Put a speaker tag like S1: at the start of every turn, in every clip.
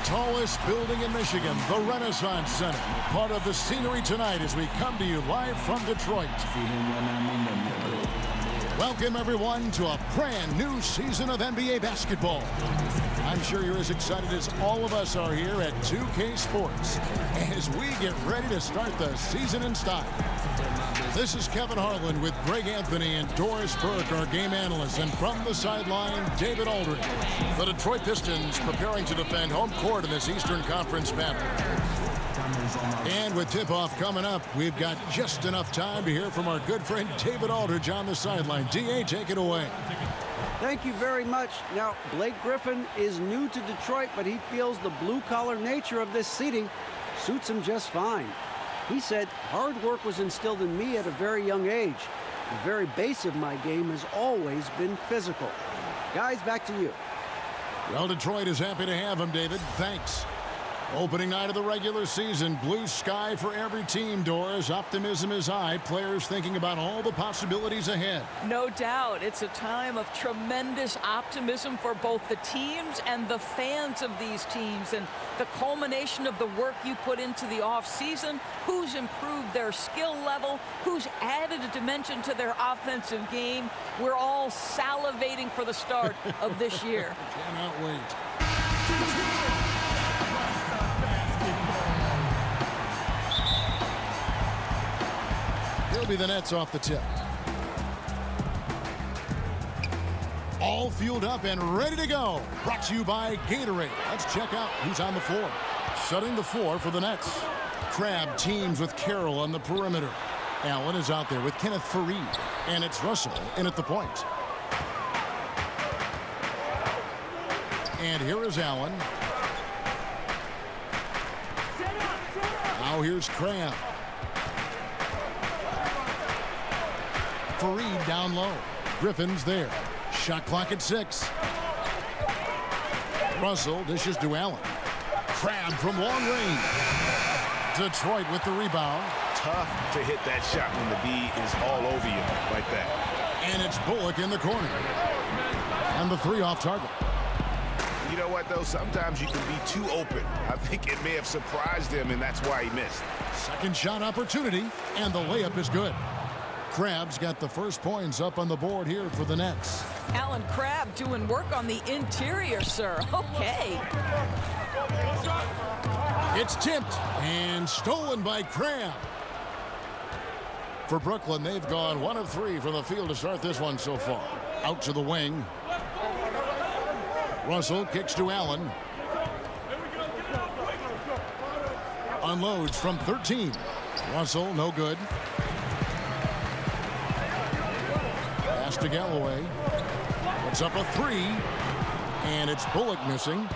S1: tallest building in Michigan, the Renaissance Center. Part of the scenery tonight as we come to you live from Detroit. Welcome, everyone, to a brand new season of NBA basketball. I'm sure you're as excited as all of us are here at 2K Sports as we get ready to start the season in style. This is Kevin Harlan with Greg Anthony and Doris Burke, our game analysts, and from the sideline, David Aldridge. The Detroit Pistons preparing to defend home court in this Eastern Conference battle. And with tip-off coming up, we've got just enough time to hear from our good friend David Aldridge on the sideline. D.A., take it away.
S2: Thank you very much. Now, Blake Griffin is new to Detroit, but he feels the blue-collar nature of this seating suits him just fine. He said, hard work was instilled in me at a very young age. The very base of my game has always been physical. Guys, back to you.
S1: Well, Detroit is happy to have him, David. Thanks. Opening night of the regular season, blue sky for every team, Doris. Optimism is high. Players thinking about all the possibilities ahead.
S3: No doubt. It's a time of tremendous optimism for both the teams and the fans of these teams. And the culmination of the work you put into the offseason, who's improved their skill level, who's added a dimension to their offensive game. We're all salivating for the start of this year.
S1: Cannot wait. He'll be the Nets off the tip. All fueled up and ready to go. Brought to you by Gatorade. Let's check out who's on the floor. Shutting the floor for the Nets. Crabbe teams with Carroll on the perimeter. Allen is out there with Kenneth Faried. And it's Russell in at the point. And here is Allen. Now here's Crabbe. Faried down low. Griffin's there. Shot clock at 6. Russell dishes to Allen. Crabbe from long range. Detroit with the rebound.
S4: Tough to hit that shot when the D is all over you like that.
S1: And it's Bullock in the corner. And the 3 off target.
S4: You know what, though? Sometimes you can be too open. I think it may have surprised him, and that's why he missed.
S1: Second shot opportunity, and the layup is good. Crabbe's got the first points up on the board here for the Nets.
S3: Alan Crabbe doing work on the interior, sir. Okay.
S1: It's tipped and stolen by Crabbe. For Brooklyn, they've gone 1 of 3 from the field to start this one so far. Out to the wing. Russell kicks to Allen. Unloads from 13. Russell, no good. Pass to Galloway. Puts up a 3. And it's Bullock missing.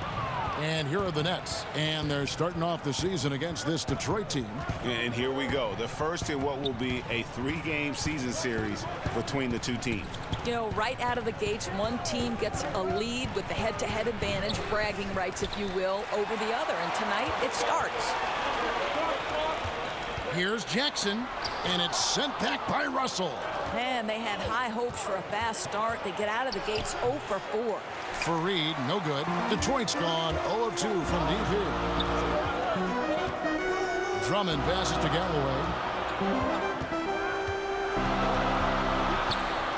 S1: And here are the Nets. And they're starting off the season against this Detroit team.
S4: And here we go. The first in what will be a 3-game season series between the two teams.
S3: You know, right out of the gates, one team gets a lead with the head-to-head advantage, bragging rights, if you will, over the other. And tonight, it starts.
S1: Here's Jackson. And it's sent back by Russell.
S3: Man, they had high hopes for a fast start. They get out of the gates 0 for 4.
S1: Faried, no good. Detroit's gone 0 of 2 from deep here. Drummond passes to Galloway.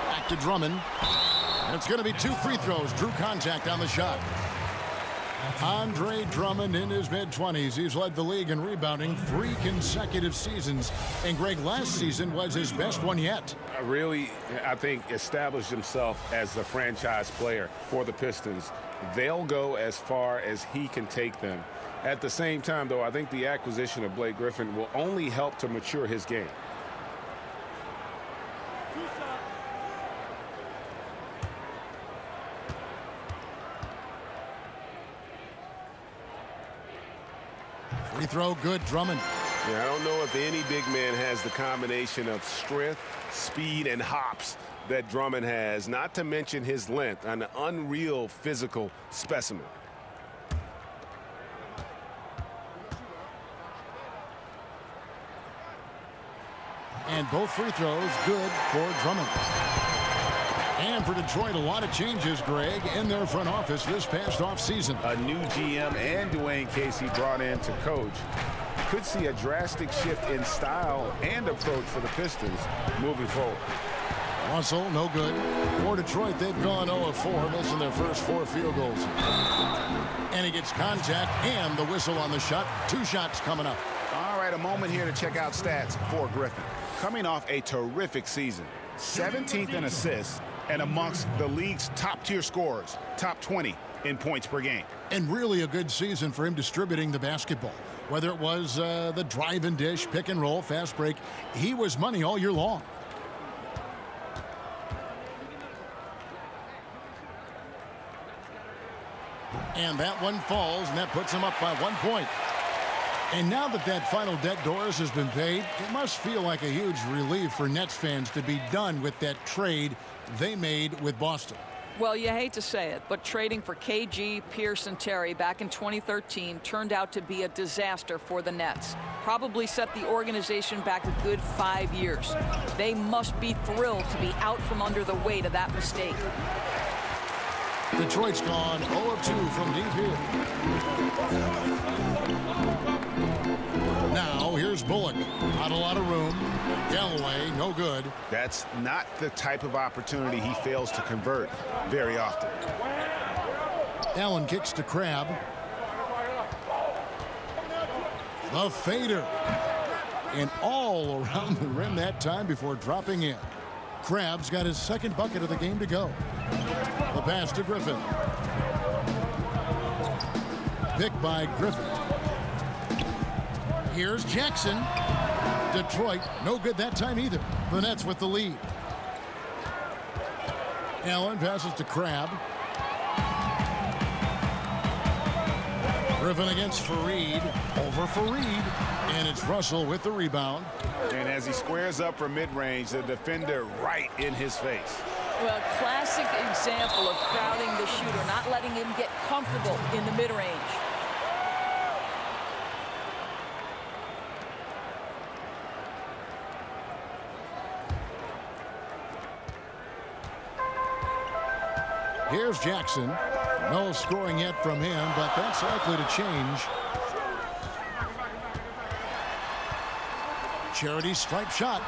S1: Back to Drummond. And it's going to be 2 free throws. Drew contact on the shot. Andre Drummond in his mid-20s. He's led the league in rebounding 3 consecutive seasons. And Greg, last season was his best one yet.
S4: Really, I think, established himself as the franchise player for the Pistons. They'll go as far as he can take them. At the same time, though, I think the acquisition of Blake Griffin will only help to mature his game.
S1: Free throw, good. Drummond.
S4: Yeah, I don't know if any big man has the combination of strength, speed, and hops that Drummond has, not to mention his length, an unreal physical specimen.
S1: And both free throws good for Drummond. And for Detroit, a lot of changes, Greg, in their front office this past offseason.
S4: A new GM and Dwayne Casey brought in to coach. Could see a drastic shift in style and approach for the Pistons moving forward.
S1: Russell, no good. For Detroit, they've gone 0-4, missing their first 4 field goals. And he gets contact and the whistle on the shot. 2 shots coming up.
S5: All right, a moment here to check out stats for Griffin. Coming off a terrific season, 17th in assists and amongst the league's top-tier scorers, top 20 in points per game.
S1: And really a good season for him distributing the basketball. Whether it was the drive and dish, pick and roll, fast break, he was money all year long. And that one falls, and that puts him up by 1 point. And now that that final debt Doris has been paid, it must feel like a huge relief for Nets fans to be done with that trade they made with Boston.
S3: Well, you hate to say it, but trading for KG, Pierce, and Terry back in 2013 turned out to be a disaster for the Nets. Probably set the organization back a good 5 years. They must be thrilled to be out from under the weight of that mistake.
S1: Detroit's gone 0-2 from deep here. Now here's Bullock. Not a lot of room. Galloway, no good.
S5: That's not the type of opportunity he fails to convert very often.
S1: Allen kicks to Crab. The fader. And all around the rim that time before dropping in. Crab's got his second bucket of the game to go. The pass to Griffin. Picked by Griffin. Here's Jackson. Detroit, no good that time either. The Nets with the lead. Allen passes to Crab. Griffin against Fareed. Over Fareed. And it's Russell with the rebound.
S5: And as he squares up for mid-range, the defender right in his face.
S3: Well, classic example of crowding the shooter, not letting him get comfortable in the mid-range.
S1: Here's Jackson. No scoring yet from him, but that's likely to change. Charity stripe shot.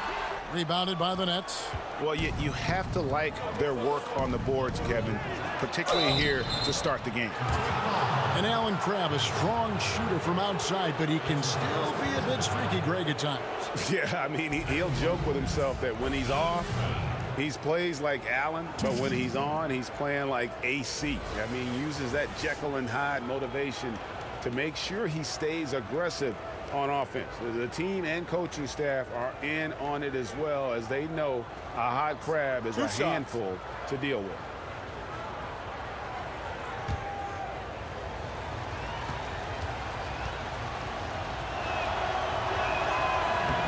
S1: Rebounded by the Nets.
S5: Well, you have to like their work on the boards, Kevin, particularly here to start the game.
S1: And Allen Crabbe, a strong shooter from outside, but he can still be a bit streaky, Greg, at times.
S4: Yeah, I mean, he'll joke with himself that when he's off, he plays like Allen, but when he's on, he's playing like AC. I mean, he uses that Jekyll and Hyde motivation to make sure he stays aggressive on offense. The team and coaching staff are in on it as well, as they know a hot Crab is a handful to deal with.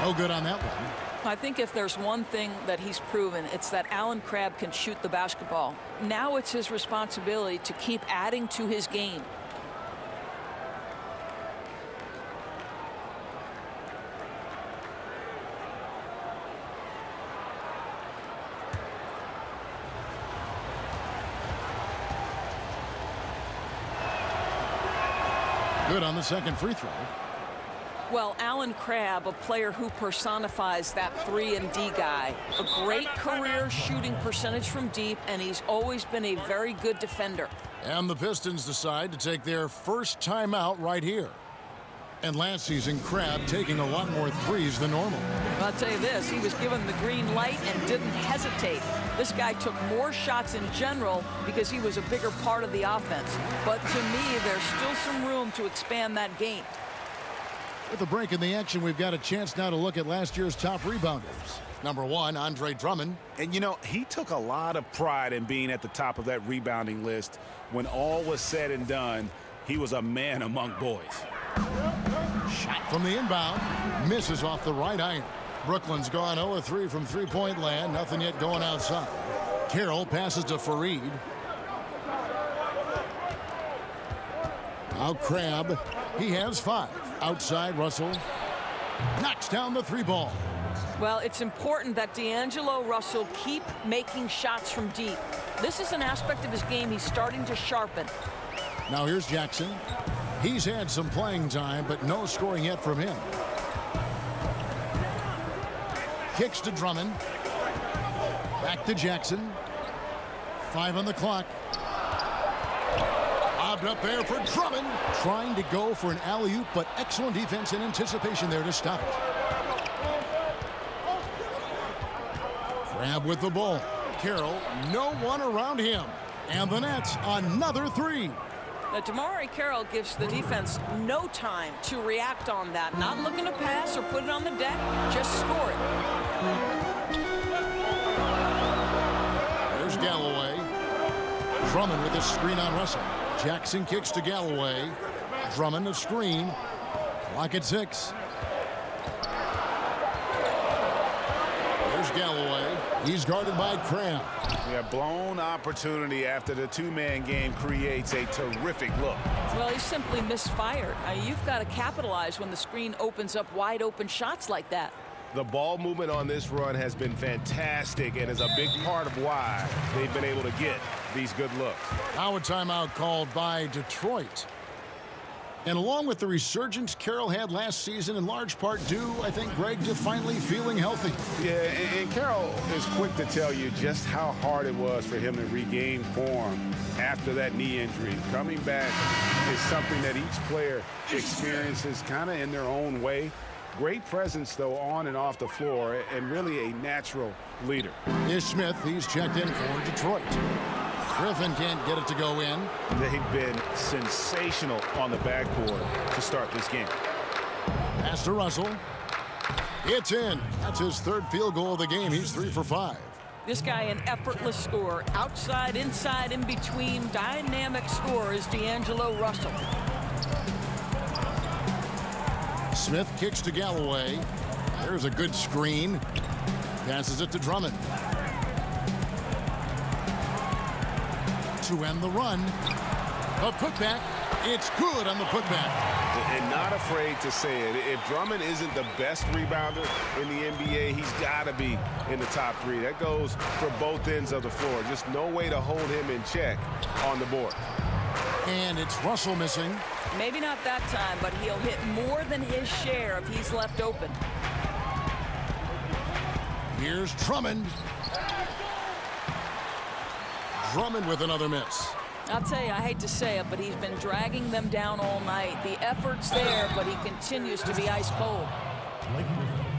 S1: No good on that one.
S3: I think if there's one thing that he's proven, it's that Allen Crabbe can shoot the basketball. Now it's his responsibility to keep adding to his game.
S1: Good on the second free throw.
S3: Well, Allen Crabbe, a player who personifies that 3-and-D guy. A great career shooting percentage from deep, and he's always been a very good defender.
S1: And the Pistons decide to take their first timeout right here. And last season, Crabbe taking a lot more threes than normal.
S3: I'll tell you this, he was given the green light and didn't hesitate. This guy took more shots in general because he was a bigger part of the offense. But to me, there's still some room to expand that game.
S1: With the break in the action, we've got a chance now to look at last year's top rebounders. Number 1, Andre Drummond.
S5: And, you know, he took a lot of pride in being at the top of that rebounding list. When all was said and done, he was a man among boys.
S1: Shot from the inbound. Misses off the right iron. Brooklyn's gone 0-3 from three-point land. Nothing yet going outside. Carroll passes to Fareed. Now Crabbe. He has 5. Outside, Russell knocks down the 3 ball.
S3: Well, it's important that D'Angelo Russell keep making shots from deep. This is an aspect of his game he's starting to sharpen.
S1: Now here's Jackson. He's had some playing time, but no scoring yet from him. Kicks to Drummond. Back to Jackson. 5 on the clock. Lobbed up there for Drummond. Trying to go for an alley-oop, but excellent defense and anticipation there to stop it. Grab with the ball. Carroll, no one around him. And the Nets, another three.
S3: Now, DeMarre Carroll gives the defense no time to react on that. Not looking to pass or put it on the deck. Just score it.
S1: There's Galloway. Drummond with a screen on Russell. Jackson kicks to Galloway. Drummond a screen. Clock at 6. There's Galloway. He's guarded by Cram.
S5: Yeah, blown opportunity after the two-man game creates a terrific look.
S3: Well, he simply misfired. You've got to capitalize when the screen opens up wide open shots like that.
S5: The ball movement on this run has been fantastic and is a big part of why they've been able to get these good looks.
S1: Now a timeout called by Detroit. And along with the resurgence Carroll had last season, in large part due, I think, Greg, to finally feeling healthy.
S5: Yeah, and Carroll is quick to tell you just how hard it was for him to regain form after that knee injury. Coming back is something that each player experiences kind of in their own way. Great presence, though, on and off the floor, and really a natural leader.
S1: Here's Smith. He's checked in for Detroit. Griffin can't get it to go in.
S5: They've been sensational on the backboard to start this game.
S1: Pass to Russell. It's in. That's his third field goal of the game. He's 3 for 5.
S3: This guy, an effortless scorer. Outside, inside, in between. Dynamic scorer is D'Angelo Russell.
S1: Smith kicks to Galloway. There's a good screen. Passes it to Drummond. To end the run. A putback. It's good on the putback.
S5: And not afraid to say it. If Drummond isn't the best rebounder in the NBA, he's got to be in the top 3. That goes for both ends of the floor. Just no way to hold him in check on the board.
S1: And it's Russell missing.
S3: Maybe not that time, but he'll hit more than his share if he's left open.
S1: Here's Drummond. Drummond with another miss.
S3: I'll tell you, I hate to say it, but he's been dragging them down all night. The effort's there, but he continues to be ice cold.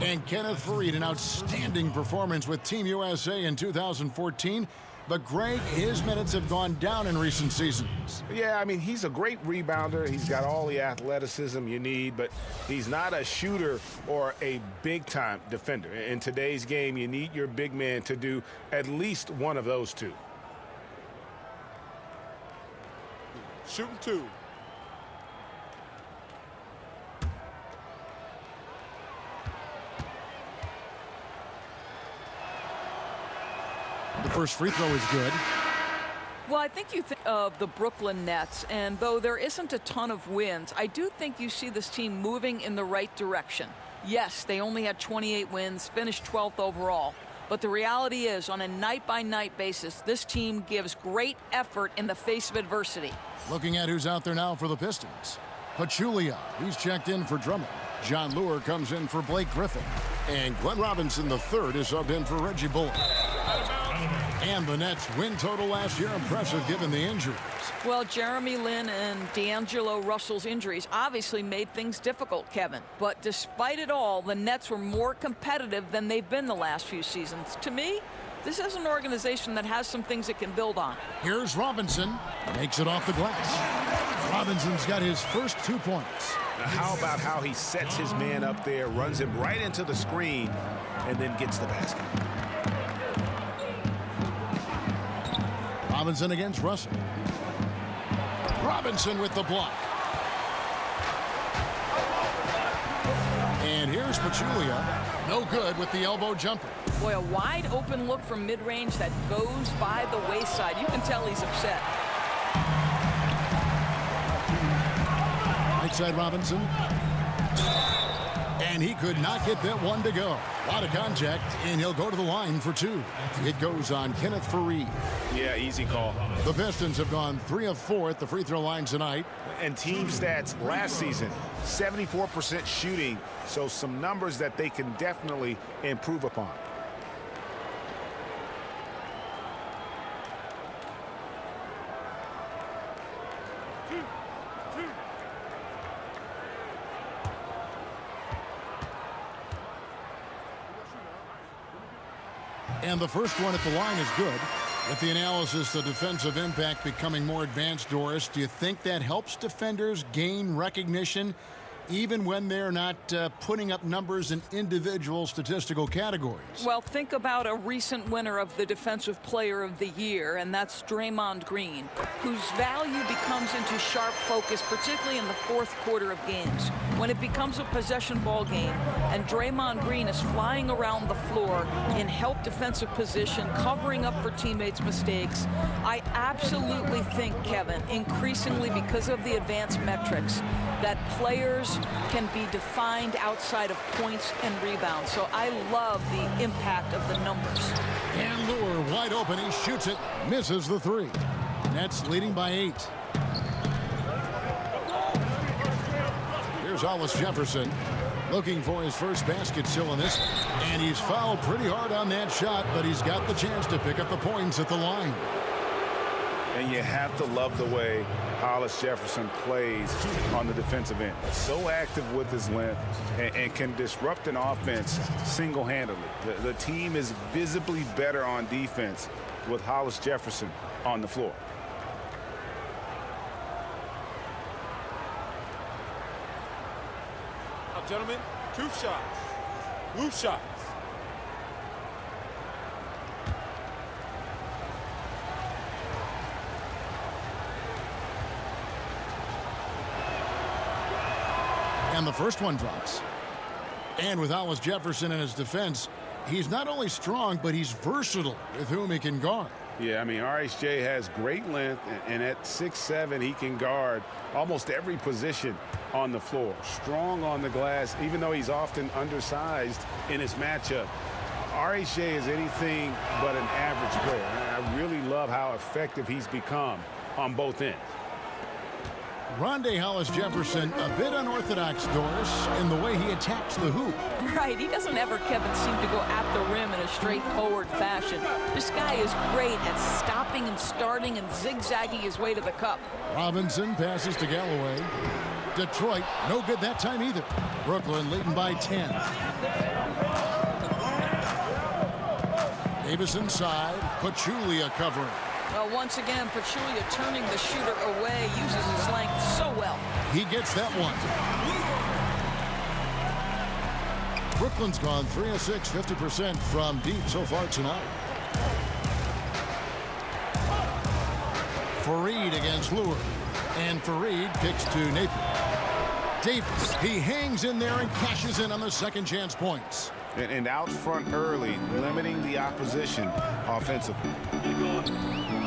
S1: And Kenneth Faried, an outstanding performance with Team USA in 2014. But, Greg, his minutes have gone down in recent seasons.
S5: Yeah, I mean, he's a great rebounder. He's got all the athleticism you need, but he's not a shooter or a big-time defender. In today's game, you need your big man to do at least one of those two.
S6: Shooting 2.
S1: The first free throw is good.
S3: Well, I think you think of the Brooklyn Nets, and though there isn't a ton of wins, I do think you see this team moving in the right direction. Yes, they only had 28 wins, finished 12th overall. But the reality is, on a night-by-night basis, this team gives great effort in the face of adversity.
S1: Looking at who's out there now for the Pistons. Pachulia, he's checked in for Drummond. John Lure comes in for Blake Griffin. And Glenn Robinson III is subbed in for Reggie Bullock. And the Nets' win total last year impressive given the injuries.
S3: Well, Jeremy Lin and D'Angelo Russell's injuries obviously made things difficult, Kevin. But despite it all, the Nets were more competitive than they've been the last few seasons. To me, this is an organization that has some things it can build on.
S1: Here's Robinson. Makes it off the glass. Robinson's got his first 2 points.
S5: Now, how about how he sets his man up there, runs him right into the screen, and then gets the basket.
S1: Robinson against Russell. Robinson with the block. And here's Pachulia. No good with the elbow jumper.
S3: Boy, a wide open look from mid-range that goes by the wayside. You can tell he's upset.
S1: Right side Robinson. And he could not get that one to go. A lot of contact, and he'll go to the line for 2. It goes on Kenneth Faried.
S5: Yeah, easy call.
S1: The Pistons have gone 3 of 4 at the free throw line tonight.
S5: And team stats last season, 74% shooting, so some numbers that they can definitely improve upon.
S1: And the first one at the line is good. With the analysis, the defensive impact becoming more advanced, Doris, do you think that helps defenders gain recognition even when they're not putting up numbers in individual statistical categories?
S3: Well, think about a recent winner of the Defensive Player of the Year, and that's Draymond Green, whose value becomes into sharp focus, particularly in the fourth quarter of games, when it becomes a possession ball game, and Draymond Green is flying around the floor in help defensive position, covering up for teammates' mistakes. I absolutely think, Kevin, increasingly because of the advanced metrics, that players can be defined outside of points and rebounds. So I love the impact of the numbers.
S1: And Lure wide open. He shoots it. Misses the 3. Nets leading by 8. Here's Hollis Jefferson looking for his first basket still in this. And he's fouled pretty hard on that shot, but he's got the chance to pick up the points at the line.
S5: And you have to love the way Hollis Jefferson plays on the defensive end. So active with his length and can disrupt an offense single-handedly. The team is visibly better on defense with Hollis Jefferson on the floor.
S6: Now, gentlemen, 2 shots. Blue shots.
S1: And the first one drops. And with Hollis Jefferson in his defense, he's not only strong, but he's versatile with whom he can guard.
S4: Yeah, I mean, RHJ has great length, and at 6'7", he can guard almost every position on the floor. Strong on the glass, even though he's often undersized in his matchup. RHJ is anything but an average player. I really love how effective he's become on both ends.
S1: Rondé Hollis Jefferson, a bit unorthodox, Doris, in the way he attacks the hoop.
S3: Right, he doesn't ever, Kevin, seem to go at the rim in a straightforward fashion. This guy is great at stopping and starting and zigzagging his way to the cup.
S1: Robinson passes to Galloway. Detroit, no good that time either. Brooklyn leading by 10. Davis inside, Pachulia covering.
S3: Well, once again, Pachulia turning the shooter away, uses his length so well.
S1: He gets that one. Brooklyn's gone 3 of 6, 50% from deep so far tonight. Faried against Lure. And Faried kicks to Napier. Davis, he hangs in there and cashes in on the second chance points.
S5: And out front early, limiting the opposition offensively.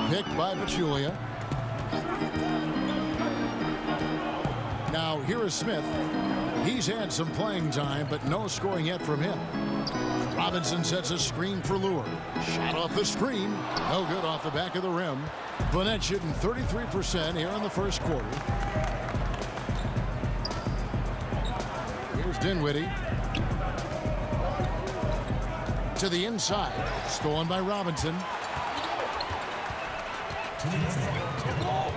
S1: Picked by Pachulia. Now here is Smith. He's had some playing time, but no scoring yet from him. Robinson sets a screen for Lure. Shot off the screen. No good off the back of the rim. Burnett shooting 33% here in the first quarter. Here's Dinwiddie. To the inside. Stolen by Robinson.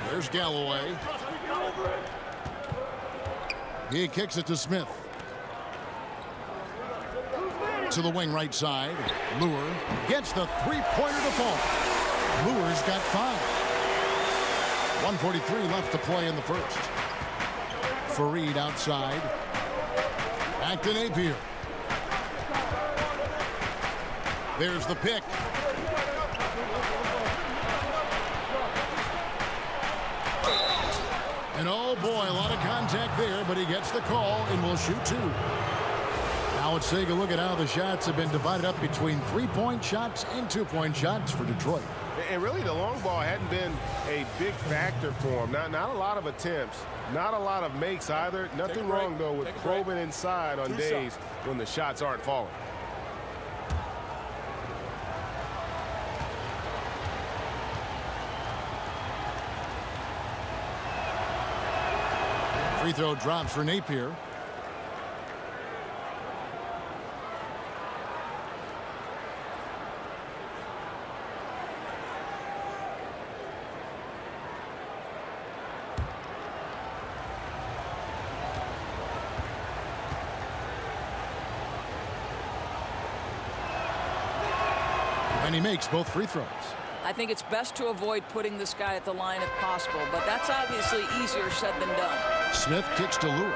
S1: There's Galloway. He kicks it to Smith. To the wing right side. Lure gets the three-pointer to fall. Lure's got 5. 1:43 left to play in the first. Faried outside. Back to Napier. There's the pick. And oh boy, a lot of contact there, but he gets the call and will shoot 2. Now let's take a look at how the shots have been divided up between 3-point shots and 2-point shots for Detroit.
S7: And really, the long ball hadn't been a big factor for him. Not a lot of attempts, not a lot of makes either. Nothing wrong, though, with probing inside on days when the shots aren't falling.
S1: Free throw drops for Napier. And he makes both free throws.
S3: I think it's best to avoid putting this guy at the line if possible, but that's obviously easier said than done.
S1: Smith kicks to Lure.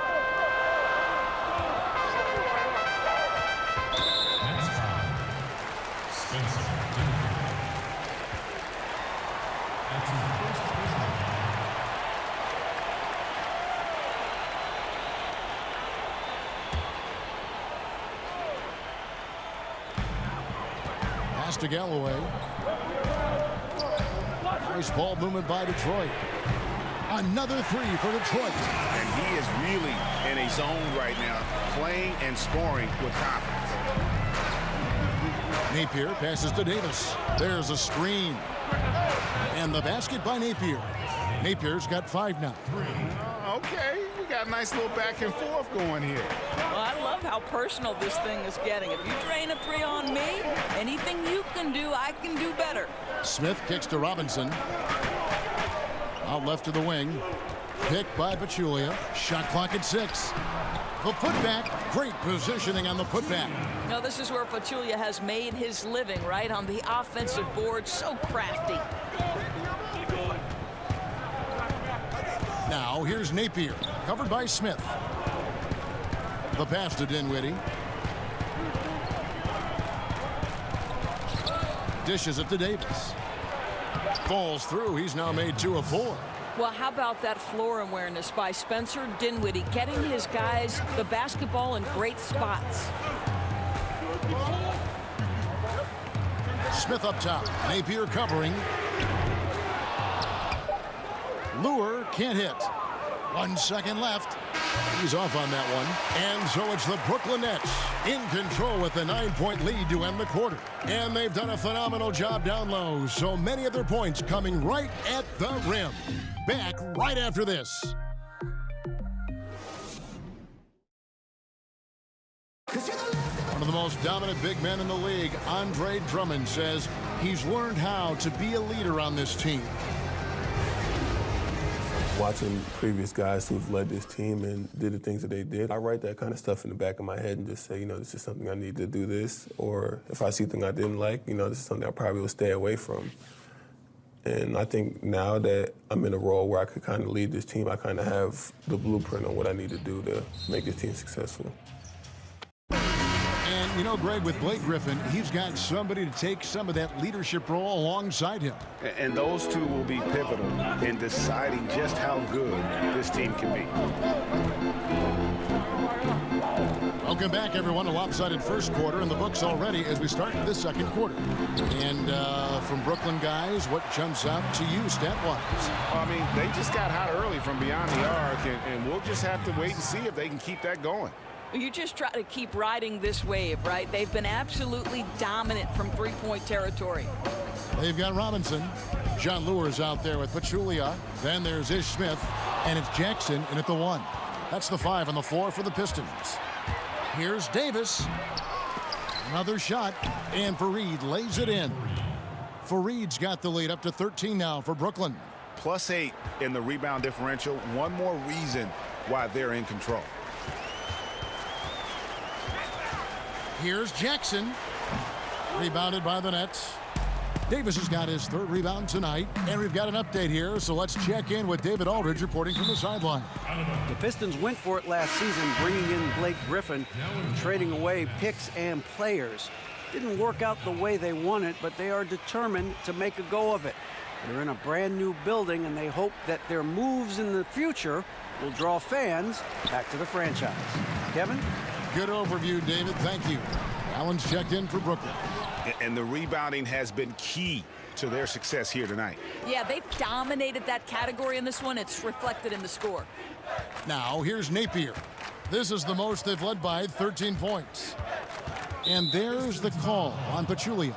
S1: Pass to Galloway. Nice ball movement by Detroit. Another three for Detroit.
S5: And he is really in a zone right now, playing and scoring with confidence.
S1: Napier passes to Davis. There's a screen. And the basket by Napier. Napier's got 5 now.
S5: Okay, we got a nice little back and forth going here.
S3: Well, I love how personal this thing is getting. If you drain a three on me, anything you can do, I can do better.
S1: Smith kicks to Robinson. Out left to the wing. Picked by Pachulia. Shot clock at 6. The putback. Great positioning on the putback.
S3: Now, this is where Pachulia has made his living, right? On the offensive board. So crafty.
S1: Now, here's Napier. Covered by Smith. The pass to Dinwiddie. Dishes it to Davis. Falls through. He's now made 2 of 4.
S3: Well, how about that floor awareness by Spencer Dinwiddie, getting his guys the basketball in great spots.
S1: Smith up top. Napier covering. Lure can't hit. 1 second left. He's off on that one. And so it's the Brooklyn Nets in control with a 9-point lead to end the quarter. And they've done a phenomenal job down low. So many of their points coming right at the rim. Back right after this. One of the most dominant big men in the league, Andre Drummond, says he's learned how to be a leader on this team.
S8: Watching previous guys who've led this team and did the things that they did, I write that kind of stuff in the back of my head and just say, this is something I need to do this. Or if I see something I didn't like, this is something I probably will stay away from. And I think now that I'm in a role where I could kind of lead this team, I kind of have the blueprint on what I need to do to make this team successful.
S1: And, Greg, with Blake Griffin, he's got somebody to take some of that leadership role alongside him.
S4: And those two will be pivotal in deciding just how good this team can be.
S1: Welcome back, everyone. A lopsided first quarter in the books already as we start the second quarter. And from Brooklyn guys, what jumps out to you stat-wise?
S5: I mean, they just got hot early from beyond the arc, and we'll just have to wait and see if they can keep that going.
S3: You just try to keep riding this wave, right? They've been absolutely dominant from three-point territory.
S1: They've got Robinson. John Lure's out there with Pachulia. Then there's Ish Smith. And it's Jackson in at the 1. That's the 5 on the floor for the Pistons. Here's Davis. Another shot. And Fareed lays it in. Fareed's got the lead up to 13 now for Brooklyn.
S5: +8 in the rebound differential. One more reason why they're in control.
S1: Here's Jackson. Rebounded by the Nets. Davis has got his 3rd rebound tonight. And we've got an update here, so let's check in with David Aldridge reporting from the sideline.
S2: The Pistons went for it last season, bringing in Blake Griffin and trading away picks and players. Didn't work out the way they wanted, but they are determined to make a go of it. They're in a brand new building, and they hope that their moves in the future will draw fans back to the franchise. Kevin?
S1: Good overview, David. Thank you. Allen's checked in for Brooklyn.
S5: And the rebounding has been key to their success here tonight.
S3: Yeah, they've dominated that category in this one. It's reflected in the score.
S1: Now, here's Napier. This is the most they've led by 13 points. And there's the call on Pachulia.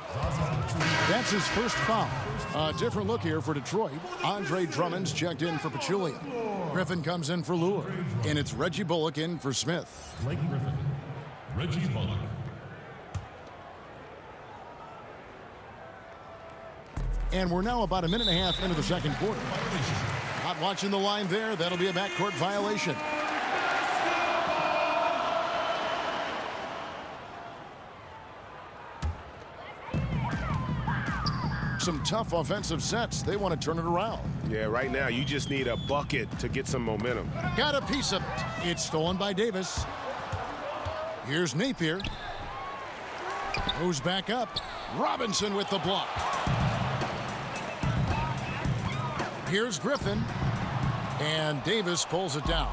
S1: That's his first foul. A different look here for Detroit. Andre Drummond's checked in for Pachulia. Griffin comes in for Lure. And it's Reggie Bullock in for Smith.
S9: Blake Griffin, Reggie Bullock.
S1: And we're now about a minute and a half into the second quarter. Not watching the line there. That'll be a backcourt violation. Some tough offensive sets. They want to turn it around.
S7: Yeah, right now you just need a bucket to get some momentum.
S1: Got a piece of it. It's stolen by Davis. Here's Napier. Moves back up. Robinson with the block. Here's Griffin. And Davis pulls it down.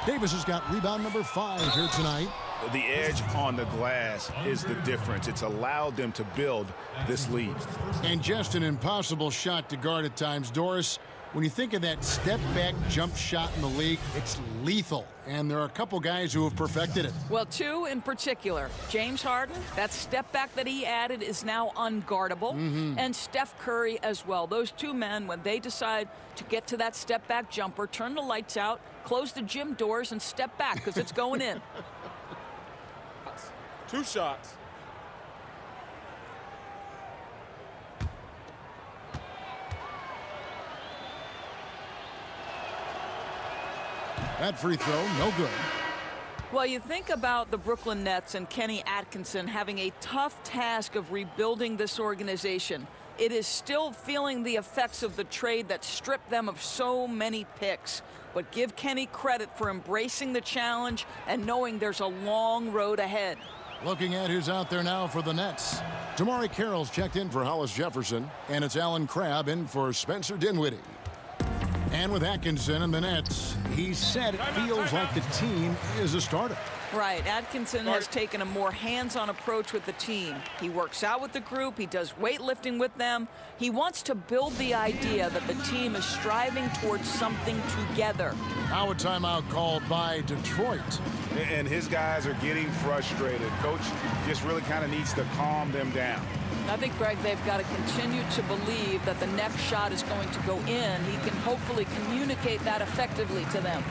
S1: Davis has got rebound number 5 here tonight.
S5: The edge on the glass is the difference. It's allowed them to build this lead.
S1: And just an impossible shot to guard at times. Doris, when you think of that step-back jump shot in the league, it's lethal. And there are a couple guys who have perfected it.
S3: Well, 2 in particular. James Harden, that step back that he added is now unguardable. And Steph Curry as well. Those 2 men, when they decide to get to that step-back jumper, turn the lights out, close the gym doors, and step back because it's going in.
S6: 2 shots.
S1: That free throw, no good.
S3: Well, you think about the Brooklyn Nets and Kenny Atkinson having a tough task of rebuilding this organization. It is still feeling the effects of the trade that stripped them of so many picks. But give Kenny credit for embracing the challenge and knowing there's a long road ahead.
S1: Looking at who's out there now for the Nets. Tamari Carroll's checked in for Hollis Jefferson, and it's Alan Crabb in for Spencer Dinwiddie. And with Atkinson and the Nets, he said it feels like the team is a starter.
S3: Right. Atkinson has taken a more hands-on approach with the team. He works out with the group. He does weightlifting with them. He wants to build the idea that the team is striving towards something together.
S1: Now a timeout called by Detroit.
S5: And his guys are getting frustrated. Coach just really kind of needs to calm them down.
S3: I think, Greg, they've got to continue to believe that the next shot is going to go in. He can hopefully communicate that effectively to them.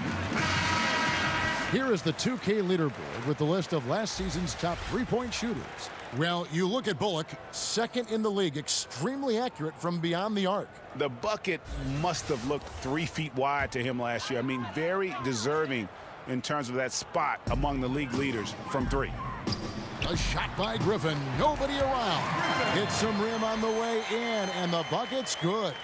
S1: Here is the 2K leaderboard with the list of last season's top three-point shooters. Well, you look at Bullock, second in the league, extremely accurate from beyond the arc.
S5: The bucket must have looked 3 feet wide to him last year. I mean, very deserving in terms of that spot among the league leaders from 3.
S1: A shot by Griffin, nobody around. Gets some rim on the way in, and the bucket's good.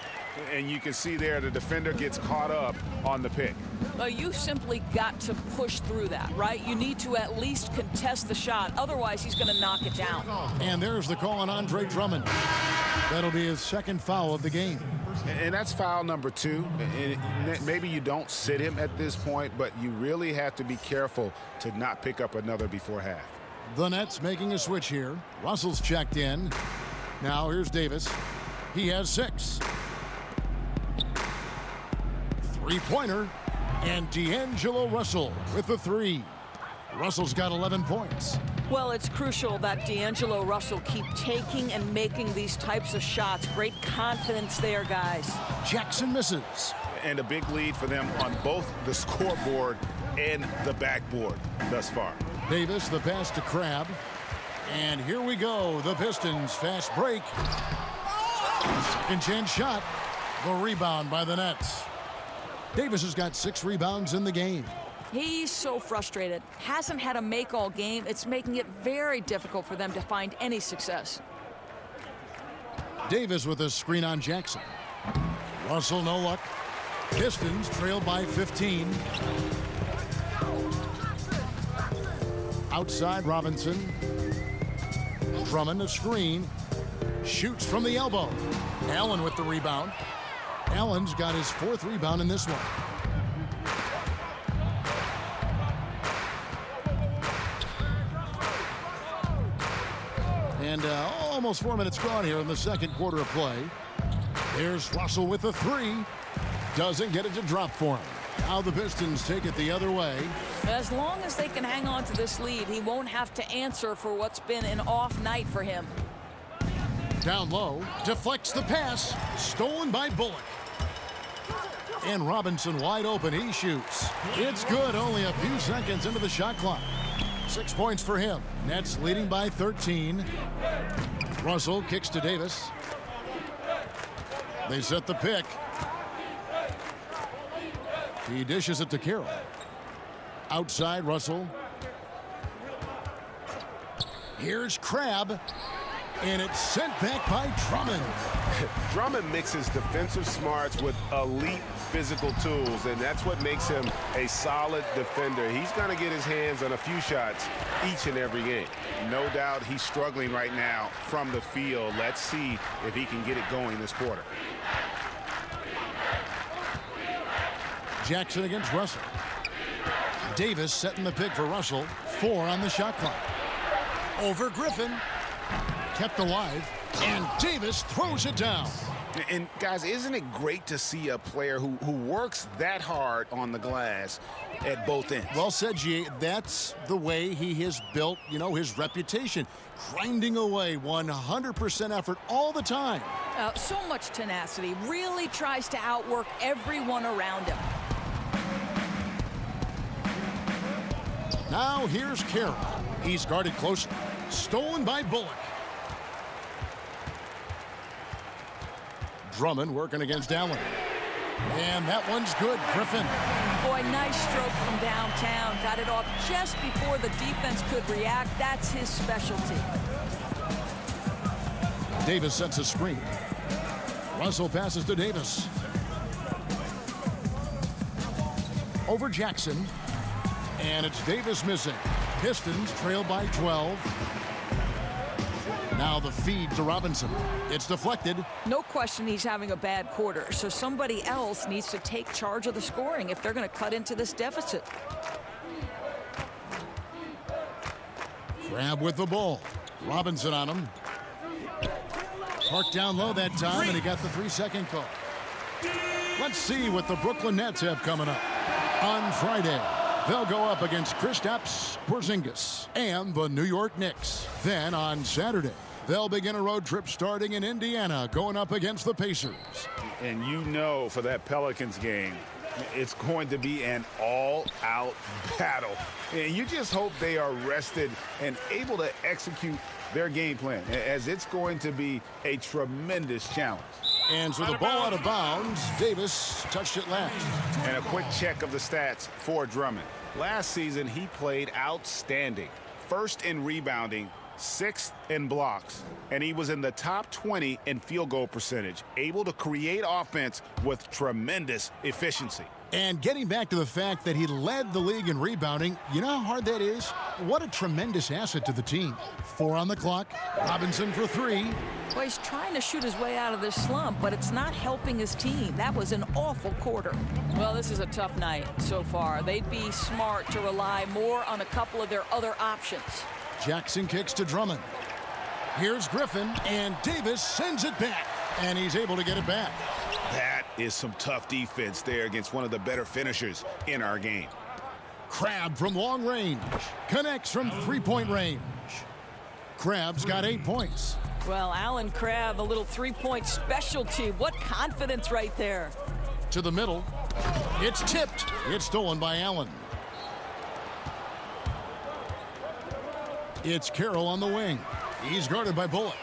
S5: And you can see there the defender gets caught up on the pick.
S3: Well, you simply got to push through that, right? You need to at least contest the shot. Otherwise, he's going to knock it down.
S1: And there's the call on Andre Drummond. That'll be his second foul of the game.
S5: And that's foul number 2. And maybe you don't sit him at this point, but you really have to be careful to not pick up another before half.
S1: The Nets making a switch here. Russell's checked in. Now here's Davis. He has 6. Three-pointer, and D'Angelo Russell with the 3. Russell's got 11 points.
S3: Well, it's crucial that D'Angelo Russell keep taking and making these types of shots. Great confidence there, guys.
S1: Jackson misses.
S5: And a big lead for them on both the scoreboard and the backboard thus far.
S1: Davis, the pass to Crabb. And here we go. The Pistons fast break. Second chance shot. The rebound by the Nets. Davis has got 6 rebounds in the game.
S3: He's so frustrated. Hasn't had a make all game. It's making it very difficult for them to find any success.
S1: Davis with a screen on Jackson. Russell, no luck. Pistons trailed by 15. Outside Robinson. Drummond a screen. Shoots from the elbow. Allen with the rebound. Allen's got his 4th rebound in this one. And And almost 4 minutes gone here in the second quarter of play. Here's Russell with a three. Doesn't get it to drop for him. Now the Pistons take it the other way.
S3: As long as they can hang on to this lead, he won't have to answer for what's been an off night for him.
S1: Down low, deflects the pass, stolen by Bullock. And Robinson wide open, he shoots. It's good, only a few seconds into the shot clock. 6 points for him. Nets leading by 13. Russell kicks to Davis. They set the pick. He dishes it to Carroll. Outside, Russell. Here's Crabbe. And it's sent back by Drummond.
S7: Drummond mixes defensive smarts with elite physical tools, and that's what makes him a solid defender. He's going to get his hands on a few shots each and every game.
S5: No doubt he's struggling right now from the field. Let's see if he can get it going this quarter.
S1: Jackson against Russell. Davis setting the pick for Russell. 4 on the shot clock. Over Griffin. Kept alive. And Davis throws it down.
S5: And guys, isn't it great to see a player who works that hard on the glass at both ends?
S1: Well said, G. That's the way he has built, his reputation. Grinding away, 100% effort all the time.
S3: So much tenacity. Really tries to outwork everyone around him.
S1: Now here's Carroll. He's guarded closely. Stolen by Bullock. Drummond working against Allen. And that one's good. Griffin.
S3: Boy, nice stroke from downtown. Got it off just before the defense could react. That's his specialty.
S1: Davis sets a screen. Russell passes to Davis. Over Jackson. And it's Davis missing. Pistons trail by 12. Now the feed to Robinson. It's deflected.
S3: No question he's having a bad quarter, so somebody else needs to take charge of the scoring if they're going to cut into this deficit.
S1: Crabbe with the ball. Robinson on him. Parked down low that time, and he got the 3-second call. Let's see what the Brooklyn Nets have coming up. On Friday, they'll go up against Kristaps Porzingis and the New York Knicks. Then on Saturday, they'll begin a road trip starting in Indiana, going up against the Pacers.
S5: And for that Pelicans game, it's going to be an all-out battle. And you just hope they are rested and able to execute their game plan, as it's going to be a tremendous challenge.
S1: And so the ball out of bounds. Davis touched it last.
S5: And a quick check of the stats for Drummond. Last season, he played outstanding. First in rebounding, 6th in blocks, and he was in the top 20 in field goal percentage, able to create offense with tremendous efficiency.
S1: And getting back to the fact that he led the league in rebounding, you know how hard that is? What a tremendous asset to the team. 4 on the clock. Robinson for 3.
S3: Well, he's trying to shoot his way out of this slump, but it's not helping his team. That was an awful quarter. Well, this is a tough night so far. They'd be smart to rely more on a couple of their other options.
S1: Jackson kicks to Drummond. Here's Griffin, and Davis sends it back, and he's able to get it back.
S5: That is some tough defense there against one of the better finishers in our game.
S1: Crabbe from long range. Connects from 3-point range. Crabbe's got 8 points.
S3: Well, Allen Crabbe, a little 3-point specialty. What confidence right there.
S1: To the middle. It's tipped. It's stolen by Allen. It's Carroll on the wing. He's guarded by Bullock.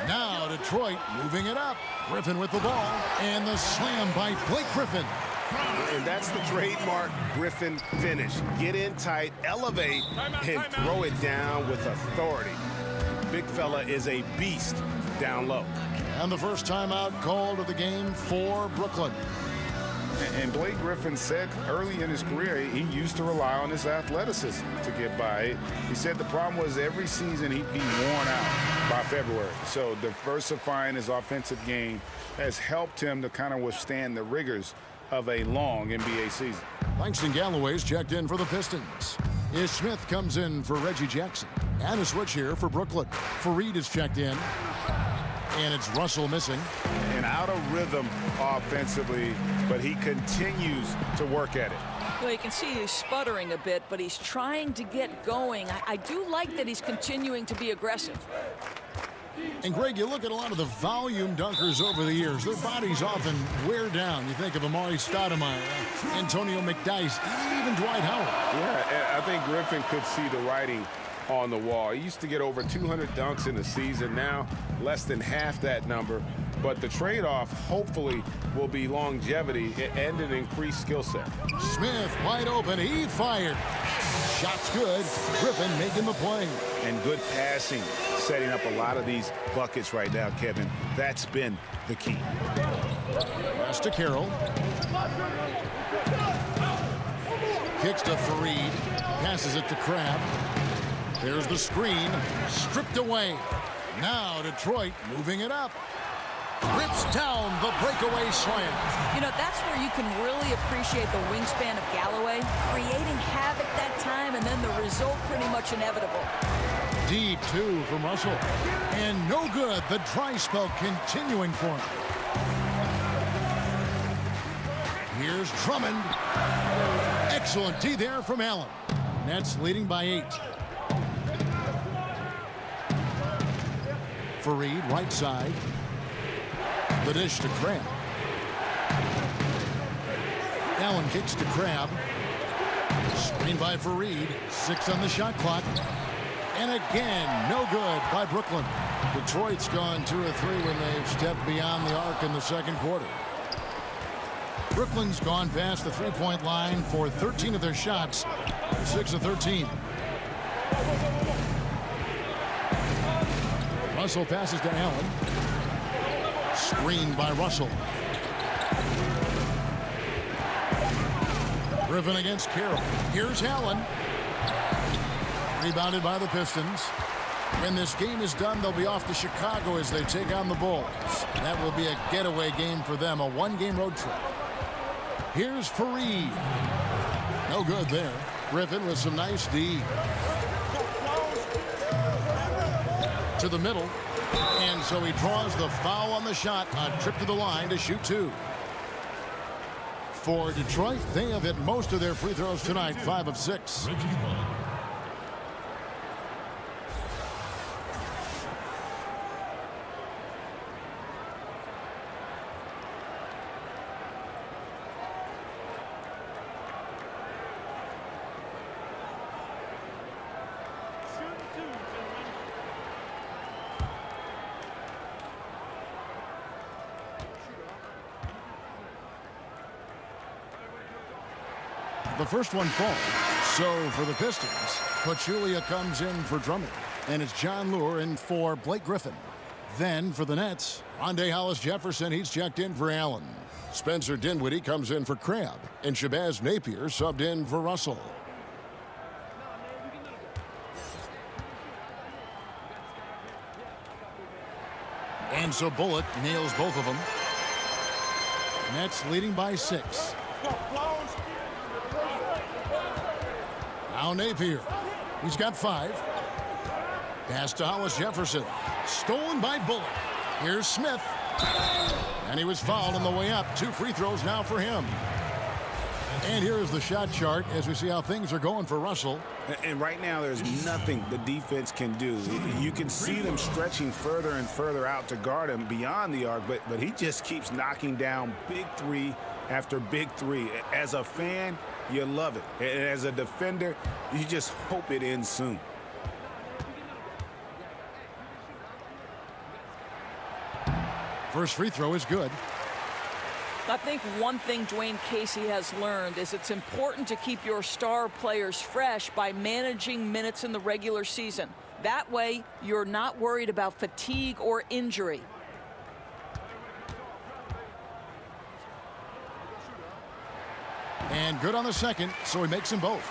S1: Now Detroit moving it up. Griffin with the ball. And the slam by Blake Griffin.
S5: And that's the trademark Griffin finish. Get in tight, elevate, and throw it down with authority. Big fella is a beast down low.
S1: And the first timeout called of the game for Brooklyn.
S7: And Blake Griffin said early in his career he used to rely on his athleticism to get by. He said the problem was every season he'd be worn out by February. So diversifying his offensive game has helped him to kind of withstand the rigors of a long NBA season.
S1: Langston Galloway's checked in for the Pistons. Ish Smith comes in for Reggie Jackson. And a switch here for Brooklyn. Fareed is checked in. And it's Russell missing.
S5: And out of rhythm offensively, but he continues to work at it.
S3: Well, you can see he's sputtering a bit, but he's trying to get going. I do like that he's continuing to be aggressive.
S1: And, Greg, you look at a lot of the volume dunkers over the years. Their bodies often wear down. You think of Amari Stoudemire, Antonio McDyess, even Dwight Howard.
S4: Yeah, I think Griffin could see the writing on the wall. He used to get over 200 dunks in a season. Now, less than half that number. But the trade-off, hopefully, will be longevity and an increased skill set.
S1: Smith wide open. He fired. Shot's good. Griffin making the play.
S5: And good passing, setting up a lot of these buckets right now, Kevin. That's been the key.
S1: Pass to Carroll. Kicks to Fareed. Passes it to Crabbe. There's the screen. Stripped away. Now Detroit moving it up. Rips down the breakaway slam.
S3: You know, that's where you can really appreciate the wingspan of Galloway, creating havoc that time, and then the result pretty much inevitable.
S1: Deep two from Russell. And no good. The dry spell continuing for him. Here's Drummond. Excellent D there from Allen. Nets leading by 8. Fareed, right side. The dish to Crabbe. Allen kicks to Crabbe. Screen by Fareed. 6 on the shot clock. And again, no good by Brooklyn. Detroit's gone 2 or 3 when they've stepped beyond the arc in the second quarter. Brooklyn's gone past the three-point line for 13 of their shots. 6 of 13. Russell passes to Allen. Screened by Russell. Griffin against Carroll. Here's Allen. Rebounded by the Pistons. When this game is done, they'll be off to Chicago as they take on the Bulls. That will be a getaway game for them, a one-game road trip. Here's Fareed. No good there. Griffin with some nice D. To the middle. And so he draws the foul on the shot. A trip to the line to shoot 2. For Detroit, they have hit most of their free throws tonight, 5 of 6. The first one falls. So for the Pistons, Pachulia comes in for Drummond. And it's John Lure in for Blake Griffin. Then for the Nets, Rondé Hollis-Jefferson, he's checked in for Allen. Spencer Dinwiddie comes in for Crabbe. And Shabazz Napier subbed in for Russell. And so Bullock nails both of them. Nets leading by 6. Now Napier. He's got 5. Pass to Hollis-Jefferson. Stolen by Bullock. Here's Smith. And he was fouled on the way up. 2 free throws now for him. And here is the shot chart as we see how things are going for Russell.
S5: And right now there's nothing the defense can do. You can see them stretching further and further out to guard him beyond the arc, but he just keeps knocking down big 3 after big 3. As a fan, you love it. And as a defender, you just hope it ends soon.
S1: First free throw is good.
S3: I think one thing Dwayne Casey has learned is it's important to keep your star players fresh by managing minutes in the regular season. That way, you're not worried about fatigue or injury.
S1: And good on the second, so he makes them both.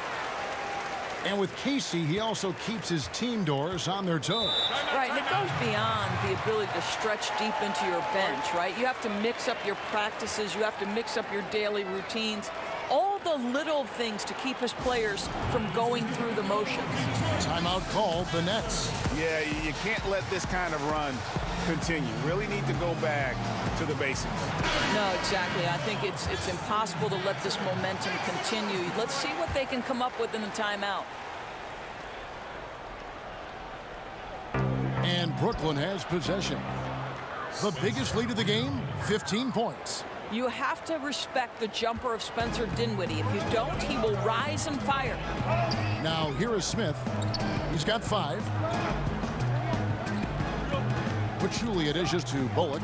S1: And with Casey, he also keeps his team doors on their toes.
S3: Right, and it goes beyond the ability to stretch deep into your bench, right? You have to mix up your practices. You have to mix up your daily routines. All the little things to keep his players from going through the motions.
S1: Timeout called the Nets.
S5: Yeah, you can't let this kind of run continue. Really need to go back to the basics.
S3: No, exactly. I think it's impossible to let this momentum continue. Let's see what they can come up with in the timeout.
S1: And Brooklyn has possession. The biggest lead of the game, 15 points.
S3: You have to respect the jumper of Spencer Dinwiddie. If you don't, he will rise and fire.
S1: Now here is Smith. He's got 5. Pachulia dishes to Bullock.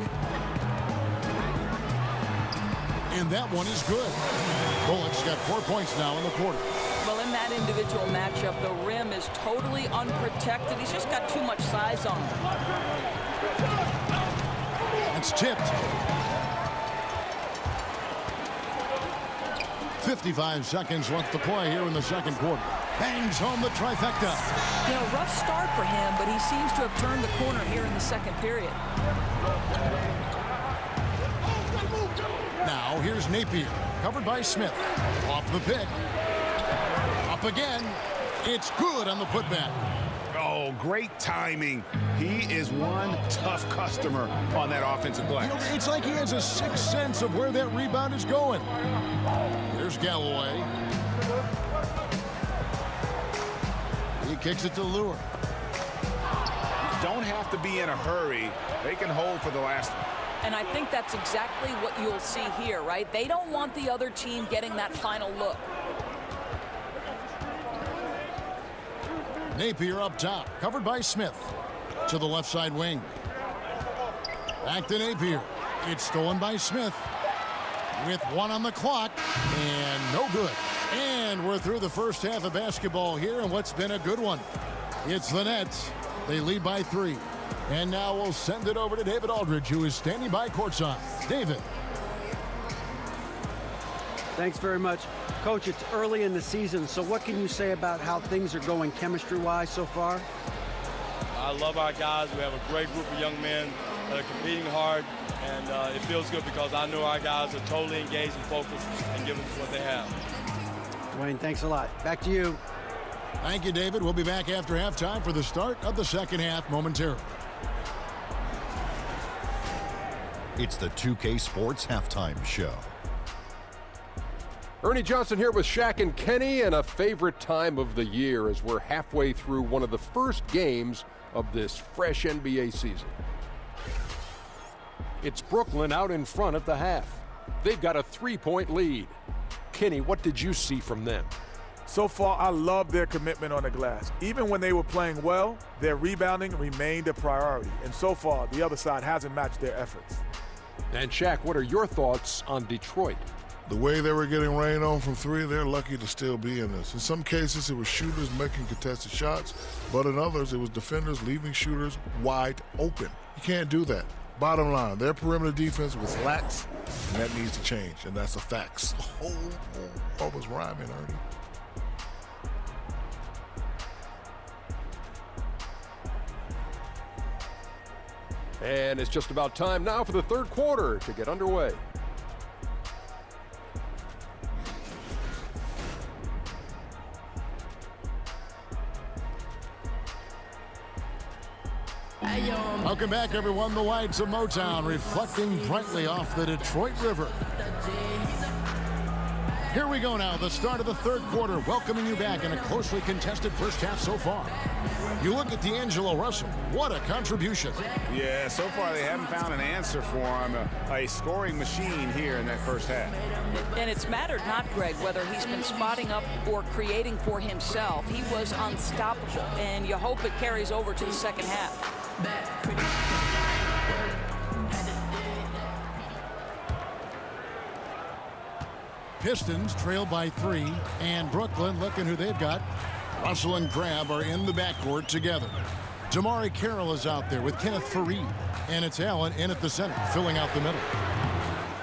S1: And that one is good. Bullock's got 4 points now in the quarter.
S3: Well, in that individual matchup, the rim is totally unprotected. He's just got too much size on him.
S1: It's tipped. 55 seconds left to play here in the second quarter. Bangs home the trifecta.
S3: You know, rough start for him, but he seems to have turned the corner here in the second period.
S1: Now here's Napier, covered by Smith. Off the pick. Up again. It's good on the putback.
S5: Oh, great timing. He is one tough customer on that offensive glass.
S1: You know, it's like he has a sixth sense of where that rebound is going. Here's Galloway. He kicks it to Lure.
S5: Don't have to be in a hurry. They can hold for the last one.
S3: And I think that's exactly what you'll see here, right? They don't want the other team getting that final look.
S1: Napier up top, covered by Smith. To the left side wing. Back to Napier. It's stolen by Smith. With 1 on the clock. And no good. And we're through the first half of basketball here, and what's been a good one. It's the Nets. They lead by 3. And now we'll send it over to David Aldridge, who is standing by courtside. David.
S2: Thanks very much. Coach, it's early in the season, so what can you say about how things are going chemistry-wise so far?
S6: I love our guys. We have a great group of young men that are competing hard, and it feels good because I know our guys are totally engaged and focused and giving us what they have.
S2: Dwayne, thanks a lot. Back to you.
S1: Thank you, David. We'll be back after halftime for the start of the second half momentarily.
S10: It's the 2K Sports Halftime Show.
S11: Ernie Johnson here with Shaq and Kenny, and a favorite time of the year as we're halfway through one of the first games of this fresh NBA season. It's Brooklyn out in front at the half. They've got a 3-point lead. Kenny, what did you see from them?
S12: So far, I love their commitment on the glass. Even when they were playing well, their rebounding remained a priority. And so far, the other side hasn't matched their efforts.
S11: And Shaq, what are your thoughts on Detroit?
S13: The way they were getting rained on from 3, they're lucky to still be in this. In some cases, it was shooters making contested shots, but in others, it was defenders leaving shooters wide open. You can't do that. Bottom line, their perimeter defense was lax, and that needs to change, and that's a fact. What was rhyming, Ernie?
S11: And it's just about time now for the third quarter to get underway.
S1: Welcome back, everyone. The lights of Motown reflecting brightly off the Detroit River. Here we go now, the start of the third quarter, welcoming you back in a closely contested first half so far. You look at D'Angelo Russell. What a contribution.
S5: Yeah, so far they haven't found an answer for him, a scoring machine here in that first half.
S3: And it's mattered not, Greg, whether he's been spotting up or creating for himself. He was unstoppable, and you hope it carries over to the second half.
S1: Pistons trail by 3, and Brooklyn, looking who they've got. Russell and Crabbe are in the backcourt together. Damari Carroll is out there with Kenneth Faried, and it's Allen in at the center, filling out the middle.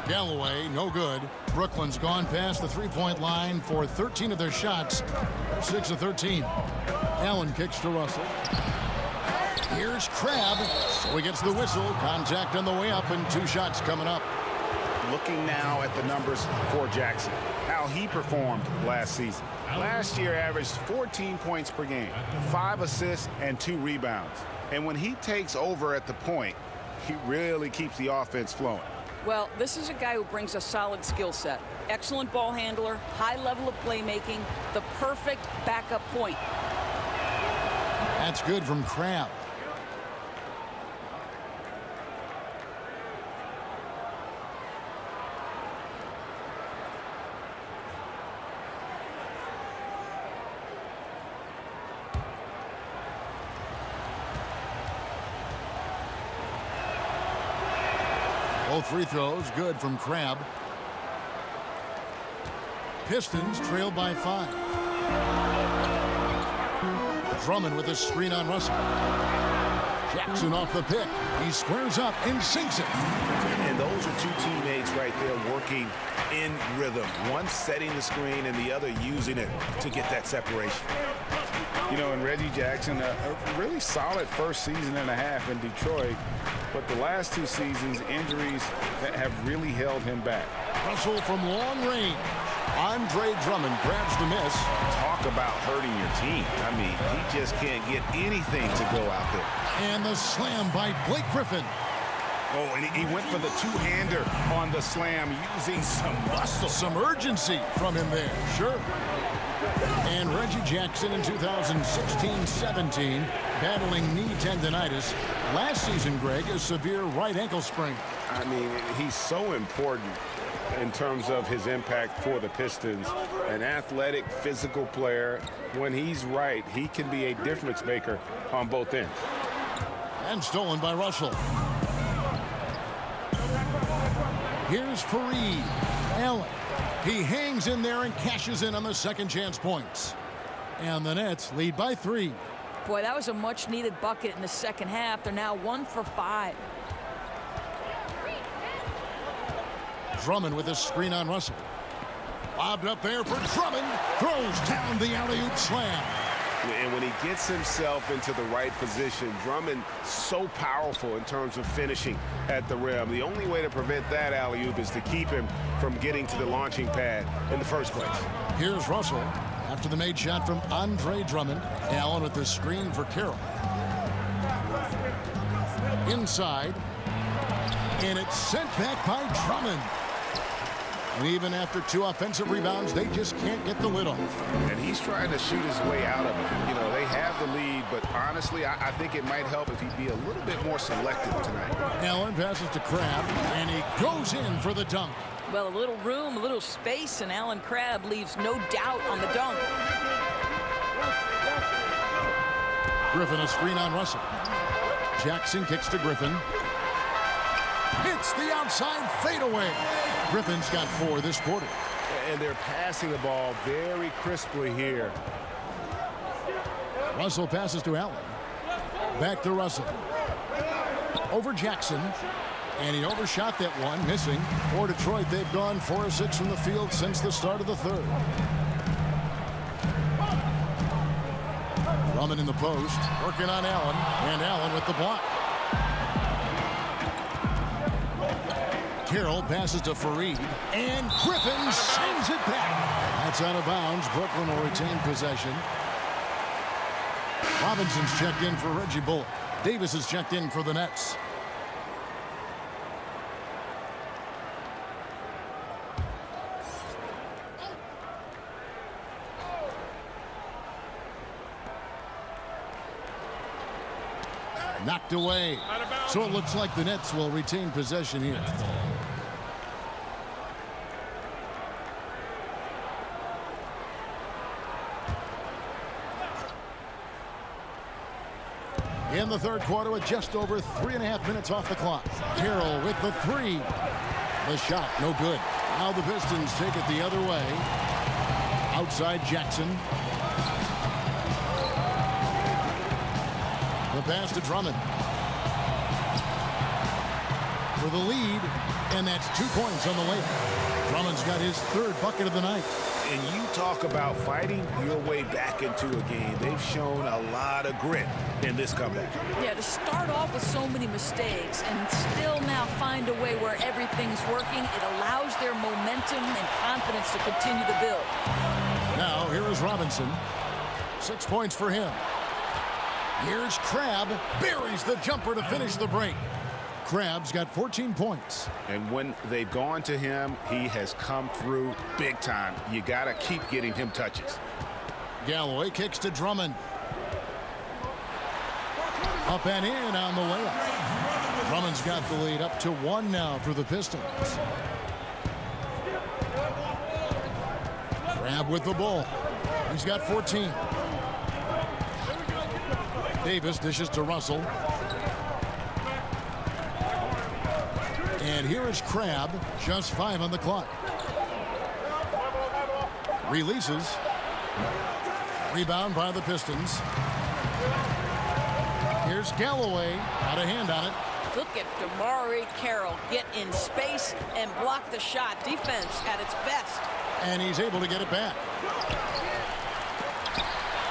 S1: Galloway, no good. Brooklyn's gone past the three-point line for 13 of their shots. They're 6 of 13. Allen kicks to Russell. Here's Crabbe, so he gets the whistle. Contact on the way up, and 2 shots coming up.
S5: Looking now at the numbers for Jackson, how he performed last season. Last year averaged 14 points per game, 5 assists and 2 rebounds. And when he takes over at the point, he really keeps the offense flowing.
S3: Well, this is a guy who brings a solid skill set. Excellent ball handler, high level of playmaking, the perfect backup point.
S1: That's good from Crabbe. Both free throws good from Crabbe. Pistons trail by 5. Drummond with a screen on Russell. Jackson off the pick. He squares up and sinks it.
S5: And those are two teammates right there working in rhythm. One setting the screen and the other using it to get that separation. You know, and Reggie Jackson, a really solid first season and a half in Detroit. But the last 2 seasons, injuries that have really held him back.
S1: Russell from long range. Andre Drummond grabs the miss.
S5: Talk about hurting your team. I mean, he just can't get anything to go out there.
S1: And the slam by Blake Griffin.
S5: Oh, and he went for the two-hander on the slam using some muscle.
S1: Some urgency from him there, sure. And Reggie Jackson in 2016-17 battling knee tendonitis. Last season, Greg, a severe right ankle sprain.
S4: I mean, he's so important in terms of his impact for the Pistons. An athletic, physical player. When he's right, he can be a difference maker on both ends.
S1: And stolen by Russell. Here's Fareed. Allen. He hangs in there and cashes in on the second chance points. And the Nets lead by 3.
S3: Boy, that was a much-needed bucket in the second half. They're now 1 for 5.
S1: Drummond with a screen on Russell. Lobbed up there for Drummond. Throws down the alley-oop slam.
S4: And when he gets himself into the right position, Drummond so powerful in terms of finishing at the rim. The only way to prevent that alley-oop is to keep him from getting to the launching pad in the first place.
S1: Here's Russell after the made shot from Andre Drummond. Allen with the screen for Carroll. Inside. And it's sent back by Drummond. And even after 2 offensive rebounds, they just can't get the lid off.
S5: And he's trying to shoot his way out of it. You know, they have the lead, but honestly, I think it might help if he'd be a little bit more selective tonight.
S1: Allen passes to Crabbe, and he goes in for the dunk.
S3: Well, a little room, a little space, and Allen Crabbe leaves no doubt on the dunk.
S1: Griffin a screen on Russell. Jackson kicks to Griffin. Hits the outside fadeaway. Griffin's got 4 this quarter.
S4: And they're passing the ball very crisply here.
S1: Russell passes to Allen. Back to Russell. Over Jackson. And he overshot that one, missing. For Detroit, they've gone 4 of 6 from the field since the start of the third. Drummond in the post, working on Allen. And Allen with the block. Carroll passes to Fareed, and Griffin sends it back. That's out of bounds. Brooklyn will retain possession. Robinson's checked in for Reggie Bullock. Davis is checked in for the Nets. Knocked away. So it looks like the Nets will retain possession here. In the third quarter with just over 3.5 minutes off the clock. Carroll with the 3. The shot, no good. Now the Pistons take it the other way. Outside Jackson. The pass to Drummond. For the lead, and that's 2 points on the layup. Drummond's got his 3rd bucket of the night.
S5: And you talk about fighting your way back into a game. They've shown a lot of grit in this comeback.
S3: Yeah, to start off with so many mistakes and still now find a way where everything's working, it allows their momentum and confidence to continue to build.
S1: Now, here is Robinson. 6 points for him. Here's Crabb. Buries the jumper to finish the break. Crabb's got 14 points.
S5: And when they've gone to him, he has come through big time. You got to keep getting him touches.
S1: Galloway kicks to Drummond. Up and in on the layup. Drummond's got the lead up to 1 now for the Pistons. Crabb with the ball. He's got 14. Davis dishes to Russell. And here is Crabb, just 5 on the clock. Releases. Rebound by the Pistons. Here's Galloway, got a hand on it.
S3: Look at DeMaurice Carroll get in space and block the shot. Defense at its best.
S1: And he's able to get it back.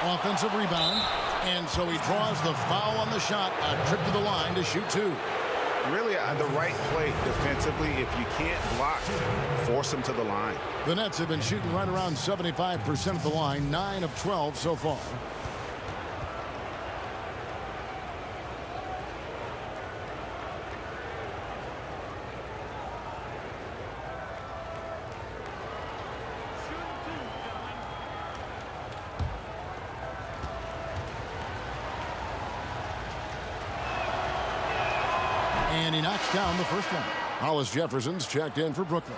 S1: Offensive rebound. And so he draws the foul on the shot. A trip to the line to shoot 2.
S5: Really the right play defensively. If you can't block, force him to the line.
S1: The Nets have been shooting right around 75% of the line, 9 of 12 so far. And he knocks down the first one. Hollis Jefferson's checked in for Brooklyn.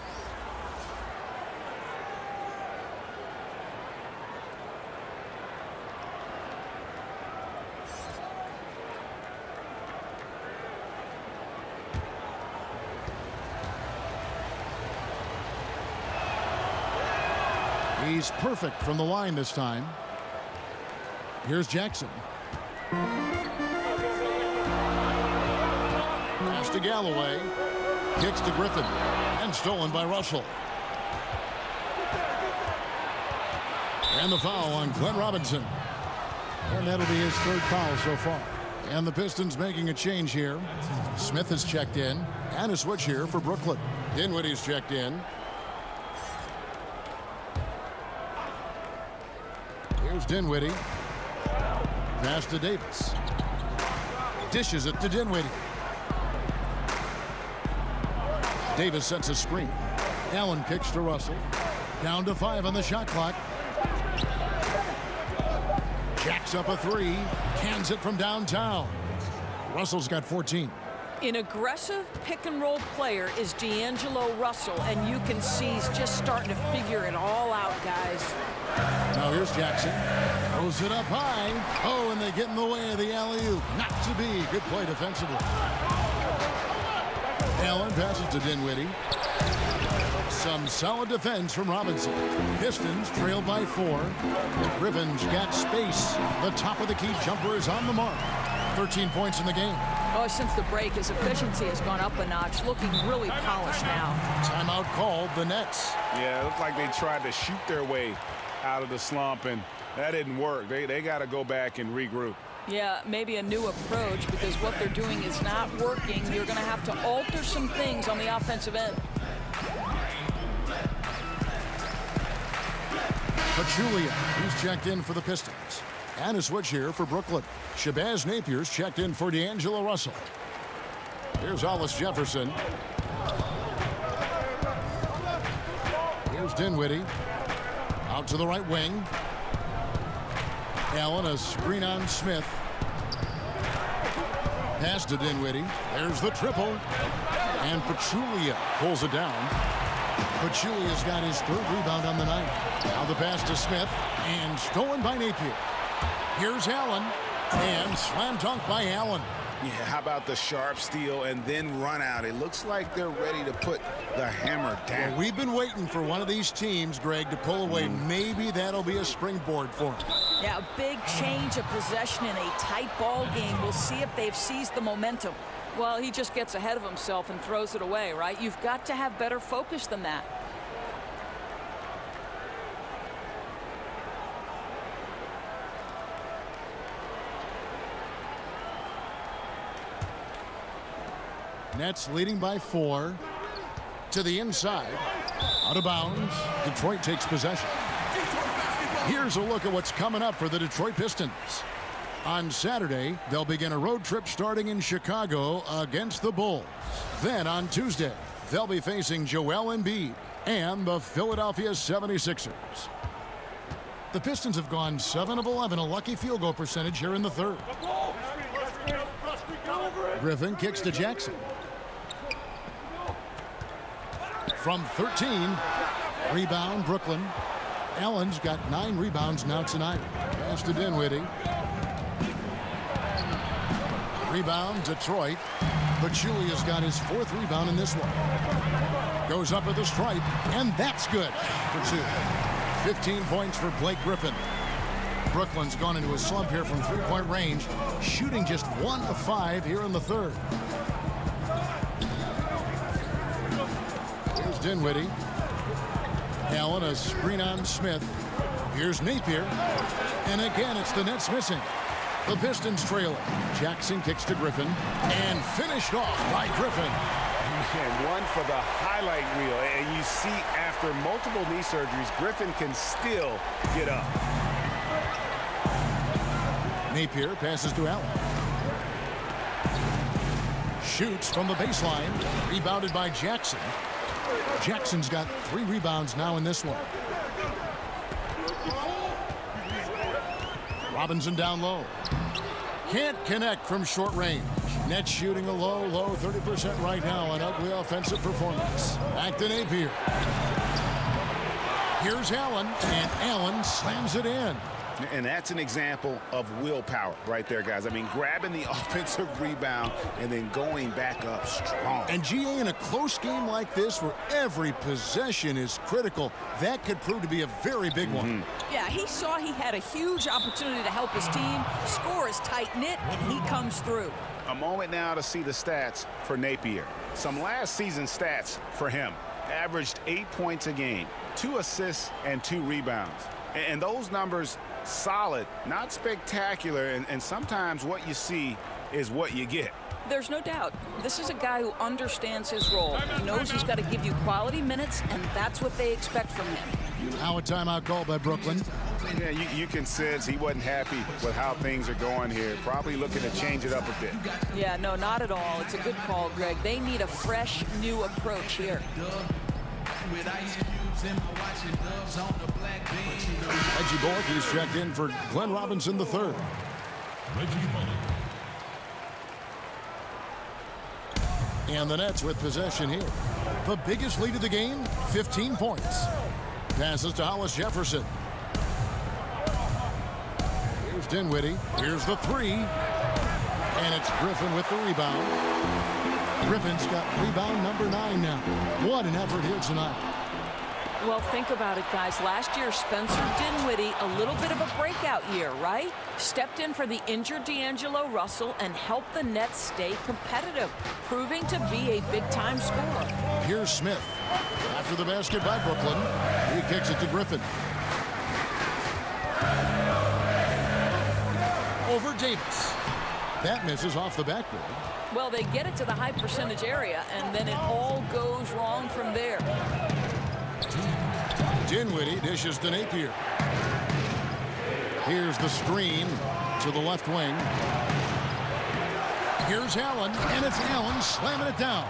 S1: He's perfect from the line this time. Here's Jackson. Pass to Galloway. Kicks to Griffin. And stolen by Russell. And the foul on Glenn Robinson. And that'll be his 3rd foul so far. And the Pistons making a change here. Smith has checked in. And a switch here for Brooklyn. Dinwiddie's checked in. Here's Dinwiddie. Pass to Davis. Dishes it to Dinwiddie. Davis sets a screen. Allen kicks to Russell. Down to 5 on the shot clock. Jacks up a 3. Cans it from downtown. Russell's got 14.
S3: An aggressive pick-and-roll player is D'Angelo Russell, and you can see he's just starting to figure it all out, guys.
S1: Now here's Jackson. Throws it up high. Oh, and they get in the way of the alley-oop. Not to be. Good play defensively. Allen passes to Dinwiddie. Some solid defense from Robinson. Pistons trailed by 4. Griffin's got space. The top of the key jumper is on the mark. 13 points in the game.
S3: Oh, since the break, his efficiency has gone up a notch, looking really polished now.
S1: Timeout called, the Nets.
S5: Yeah, it looked like they tried to shoot their way out of the slump, and that didn't work. They got to go back and regroup.
S3: Yeah, maybe a new approach, because what they're doing is not working. You're going to have to alter some things on the offensive end.
S1: Pachulia, he's checked in for the Pistons. And a switch here for Brooklyn. Shabazz Napier's checked in for D'Angelo Russell. Here's Hollis Jefferson. Here's Dinwiddie. Out to the right wing. Allen, a screen on Smith. Pass to Dinwiddie. There's the triple. And Pachulia pulls it down. Pachulia's got his 3rd rebound on the night. Now the pass to Smith. And stolen by Napier. Here's Allen. And slam dunk by Allen.
S5: Yeah, how about the sharp steal and then run out? It looks like they're ready to put the hammer down.
S1: Well, we've been waiting for one of these teams, Greg, to pull away. Maybe that'll be a springboard for them.
S3: Yeah, a big change of possession in a tight ball game. We'll see if they've seized the momentum. Well, he just gets ahead of himself and throws it away, right? You've got to have better focus than that.
S1: Nets leading by 4. To the inside. Out of bounds. Detroit takes possession. Here's a look at what's coming up for the Detroit Pistons. On Saturday, they'll begin a road trip starting in Chicago against the Bulls. Then on Tuesday, they'll be facing Joel Embiid and the Philadelphia 76ers. The Pistons have gone 7 of 11, a lucky field goal percentage here in the third. Griffin kicks to Jackson. From 13, rebound Brooklyn. Allen's got 9 rebounds now tonight. Pass to Dinwiddie. Rebound Detroit. Pachulia's got his 4th rebound in this one. Goes up at the stripe, and that's good for 2. 15 points for Blake Griffin. Brooklyn's gone into a slump here from 3-point range, shooting just 1 of 5 here in the third. Here's Dinwiddie. Allen, a screen on Smith. Here's Napier. And again, it's the Nets missing. The Pistons trailing. Jackson kicks to Griffin. And finished off by Griffin.
S5: And one for the highlight reel. And you see after multiple knee surgeries, Griffin can still get up.
S1: Napier passes to Allen. Shoots from the baseline. Rebounded by Jackson. Jackson's got 3 rebounds now in this one. Robinson down low. Can't connect from short range. Nets shooting a low 30% right now. An ugly offensive performance. Back to Napier. Here's Allen, and Allen slams it in.
S5: And that's an example of willpower right there, guys. I mean, grabbing the offensive rebound and then going back up strong.
S1: And GA, in a close game like this where every possession is critical, that could prove to be a very big one.
S3: Yeah, he saw he had a huge opportunity to help his team. Score is tight-knit, and he comes through.
S5: A moment now to see the stats for Napier. Some last season stats for him. Averaged 8 points a game, 2 assists, and 2 rebounds. And those numbers, solid, not spectacular, and sometimes what you see is what you get.
S3: There's no doubt. This is a guy who understands his role. He knows he's got to give you quality minutes, and that's what they expect from him.
S1: Now a timeout called by Brooklyn.
S5: Yeah, you can sense he wasn't happy with how things are going here. Probably looking to change it up a bit.
S3: Yeah, no, not at all. It's a good call, Greg. They need a fresh, new approach here.
S1: Reggie Bullock is checked in for Glenn Robinson III.
S9: Reggie Bullock.
S1: And the Nets with possession here. The biggest lead of the game, 15 points. Passes to Hollis Jefferson. Here's Dinwiddie. Here's the 3. And it's Griffin with the rebound. Griffin's got rebound number 9 now. What an effort here tonight.
S3: Well, think about it, guys. Last year, Spencer Dinwiddie, a little bit of a breakout year, right? Stepped in for the injured D'Angelo Russell and helped the Nets stay competitive, proving to be a big-time scorer.
S1: Here's Smith. After the basket by Brooklyn, he kicks it to Griffin. Over Davis. That misses off the backboard.
S3: Well, they get it to the high percentage area, and then it all goes wrong from there.
S1: Dinwiddie dishes to Napier. Here's the screen to the left wing. Here's Allen, and it's Allen slamming it down.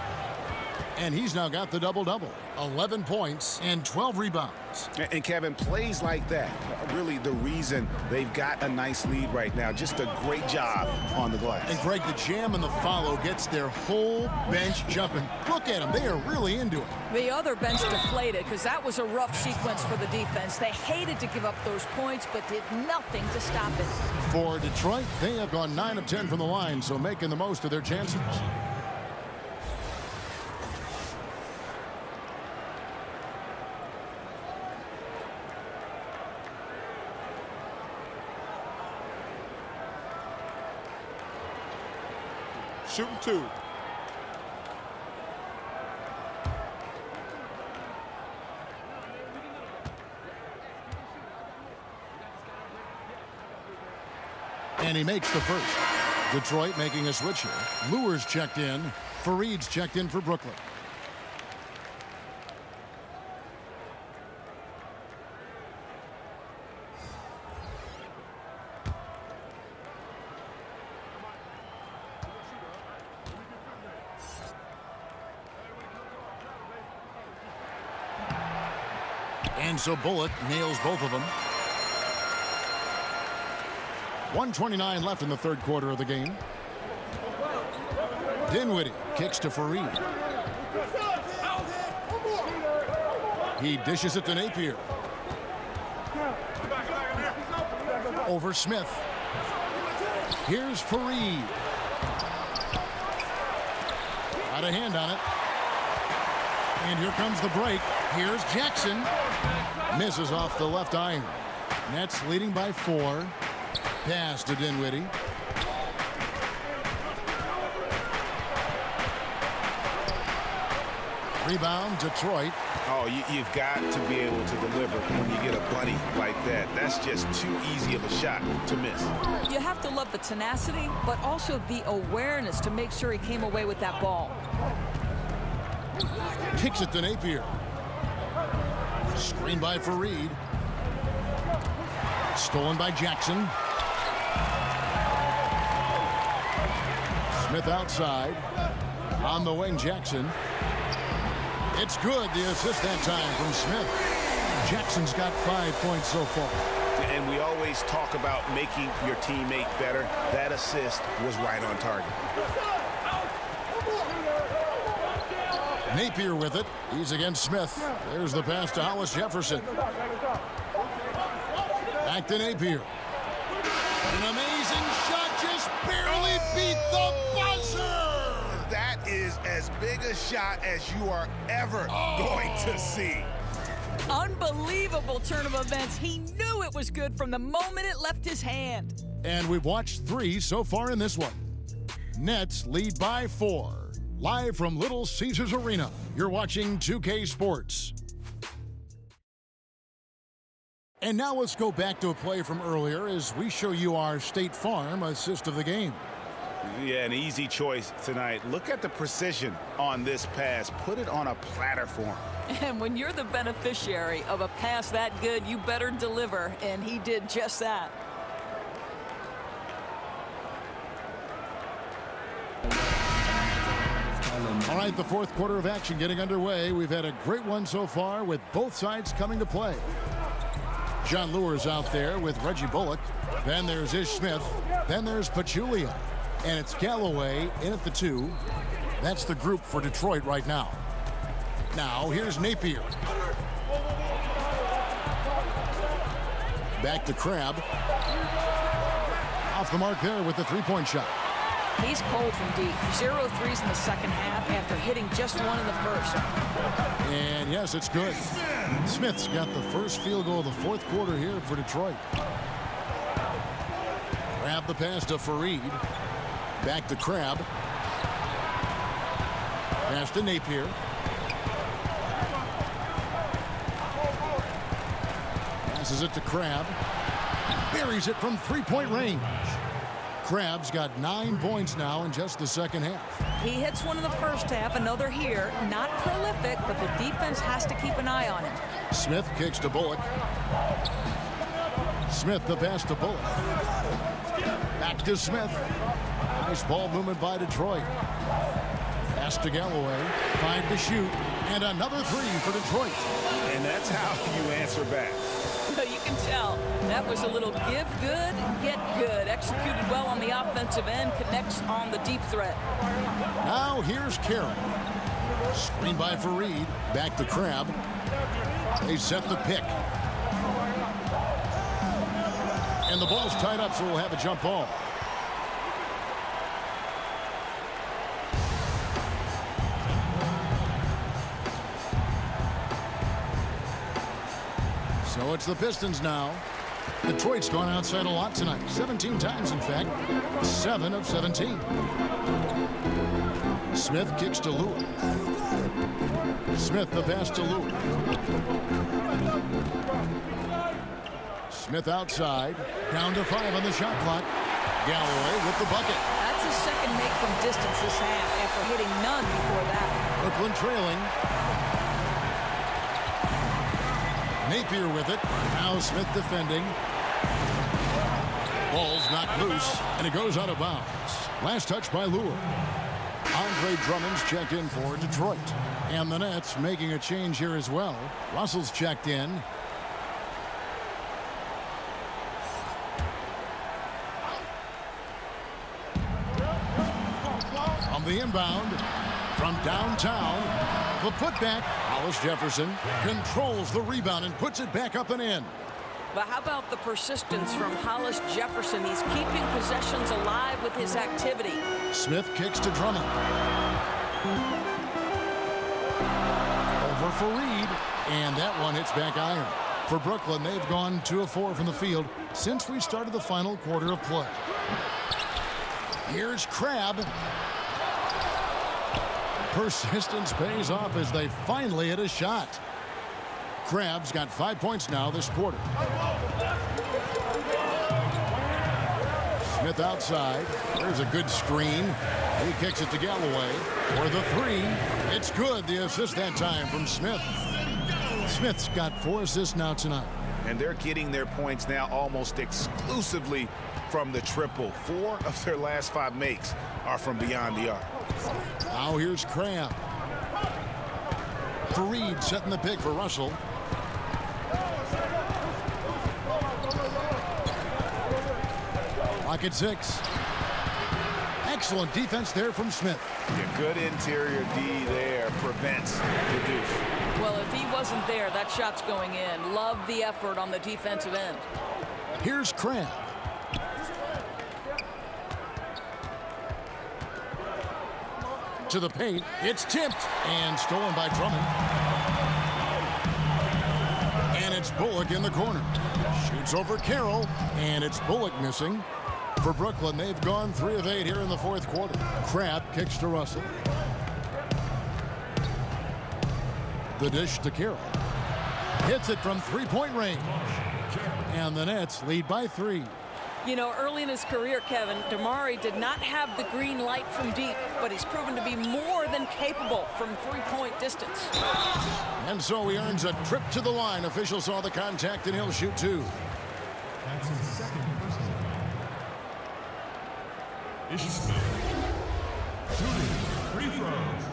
S1: And he's now got the double-double. 11 points and 12 rebounds.
S5: And Kevin, plays like that are really the reason they've got a nice lead right now. Just a great job on the glass.
S1: And Greg, the jam and the follow gets their whole bench jumping. Look at them. They are really into it.
S3: The other bench deflated because that was a rough sequence for the defense. They hated to give up those points, but did nothing to stop it.
S1: For Detroit, they have gone 9 of 10 from the line, so making the most of their chances.
S12: Shooting 2.
S1: And he makes the first. Detroit making a switch here. Luer's checked in Fareed's checked in for Brooklyn. And so Bullock nails both of them. 1:29 left in the third quarter of the game. Dinwiddie kicks to Fareed. He dishes it to Napier. Over Smith. Here's Fareed. Got a hand on it. And here comes the break. Here's Jackson. Misses off the left iron. Nets leading by 4. Pass to Dinwiddie. Rebound, Detroit.
S5: Oh, you've got to be able to deliver when you get a bunny like that. That's just too easy of a shot to miss.
S3: You have to love the tenacity, but also the awareness to make sure he came away with that ball.
S1: Kicks it to Napier. Screen by Fareed. Stolen by Jackson. Smith outside. On the wing, Jackson. It's good, the assist that time from Smith. Jackson's got 5 points so far.
S5: And we always talk about making your teammate better. That assist was right on target.
S1: Napier with it. He's against Smith. There's the pass to Hollis Jefferson. Back to Napier. An amazing shot, just barely beat the buzzer.
S5: That is as big a shot as you are ever going to see.
S3: Unbelievable turn of events. He knew it was good from the moment it left his hand.
S1: And we've watched 3 so far in this one. Nets lead by 4. Live from Little Caesars Arena, you're watching 2K Sports. And now let's go back to a play from earlier as we show you our State Farm assist of the game.
S5: Yeah, an easy choice tonight. Look at the precision on this pass. Put it on a platter for him.
S3: And when you're the beneficiary of a pass that good, you better deliver, and he did just that.
S1: All right, the fourth quarter of action getting underway. We've had a great one so far with both sides coming to play. John Lure's out there with Reggie Bullock. Then there's Ish Smith. Then there's Pachulia. And it's Galloway in at the 2. That's the group for Detroit right now. Now, here's Napier. Back to Crabbe. Off the mark there with the three-point shot.
S3: He's cold from deep. 0 threes in the second half after hitting just 1 in the first.
S1: And yes, it's good. Smith's got the first field goal of the fourth quarter here for Detroit. Grab the pass to Fareed. Back to Crabbe. Pass to Napier. Passes it to Crabbe. Buries it from three-point range. Crabbe's got 9 points now in just the second half.
S3: He hits 1 in the first half, another here. Not prolific, but the defense has to keep an eye on him.
S1: Smith kicks to Bullock. Smith the pass to Bullock. Back to Smith. Nice ball movement by Detroit. Pass to Galloway. 5 to shoot. And another 3 for Detroit.
S5: And that's how you answer back.
S3: You can tell that was a little give good, get good. Executed well on the offensive end, connects on the deep threat.
S1: Now here's Karen. Screen by Fareed. Back to Crabbe. They set the pick. And the ball's tied up, so we'll have a jump ball. So it's the Pistons now. Detroit's gone outside a lot tonight. 17 times, in fact. 7 of 17. Smith kicks to Lure. Smith the pass to Lure. Smith outside. Down to 5 on the shot clock. Galloway with the bucket.
S3: That's That's his second make from distance this half after hitting none before that.
S1: Brooklyn trailing. Napier with it. Now Smith defending. Ball's knocked loose, and it goes out of bounds. Last touch by Lure. Andre Drummond's checked in for Detroit. And the Nets making a change here as well. Russell's checked in. On the inbound, from downtown, the putback. Hollis Jefferson controls the rebound and puts it back up and in.
S3: But how about the persistence from Hollis Jefferson? He's keeping possessions alive with his activity.
S1: Smith kicks to Drummond. Over for Reed, and that one hits back iron. For Brooklyn, they've gone 2 of 4 from the field since we started the final quarter of play. Here's Crabb. Persistence pays off as they finally hit a shot. Crabb's got 5 points now this quarter. Smith outside. There's a good screen. He kicks it to Galloway. For the 3. It's good. The assist that time from Smith. Smith's got 4 assists now tonight.
S5: And they're getting their points now almost exclusively from the triple. 4 of their last 5 makes are from beyond the arc.
S1: Now here's Crabb. Fareed setting the pick for Russell. Clock at 6. Excellent defense there from Smith.
S5: Yeah, good interior D there prevents the deuce.
S3: Well, if he wasn't there, that shot's going in. Love the effort on the defensive end.
S1: Here's Crabb. To the paint. It's tipped and stolen by Drummond. And it's Bullock in the corner. Shoots over Carroll, and it's Bullock missing. For Brooklyn, they've gone 3 of 8 here in the 4th quarter. Crabb kicks to Russell. The dish to Carroll. Hits it from 3-point range. And the Nets lead by 3.
S3: You know, early in his career, Kevin, DeMauri did not have the green light from deep, but he's proven to be more than capable from 3-point distance.
S1: And so he earns a trip to the line. Officials saw the contact, and he'll shoot 2.
S9: That's his second personal foul. Ish Smith. Shooting free throws.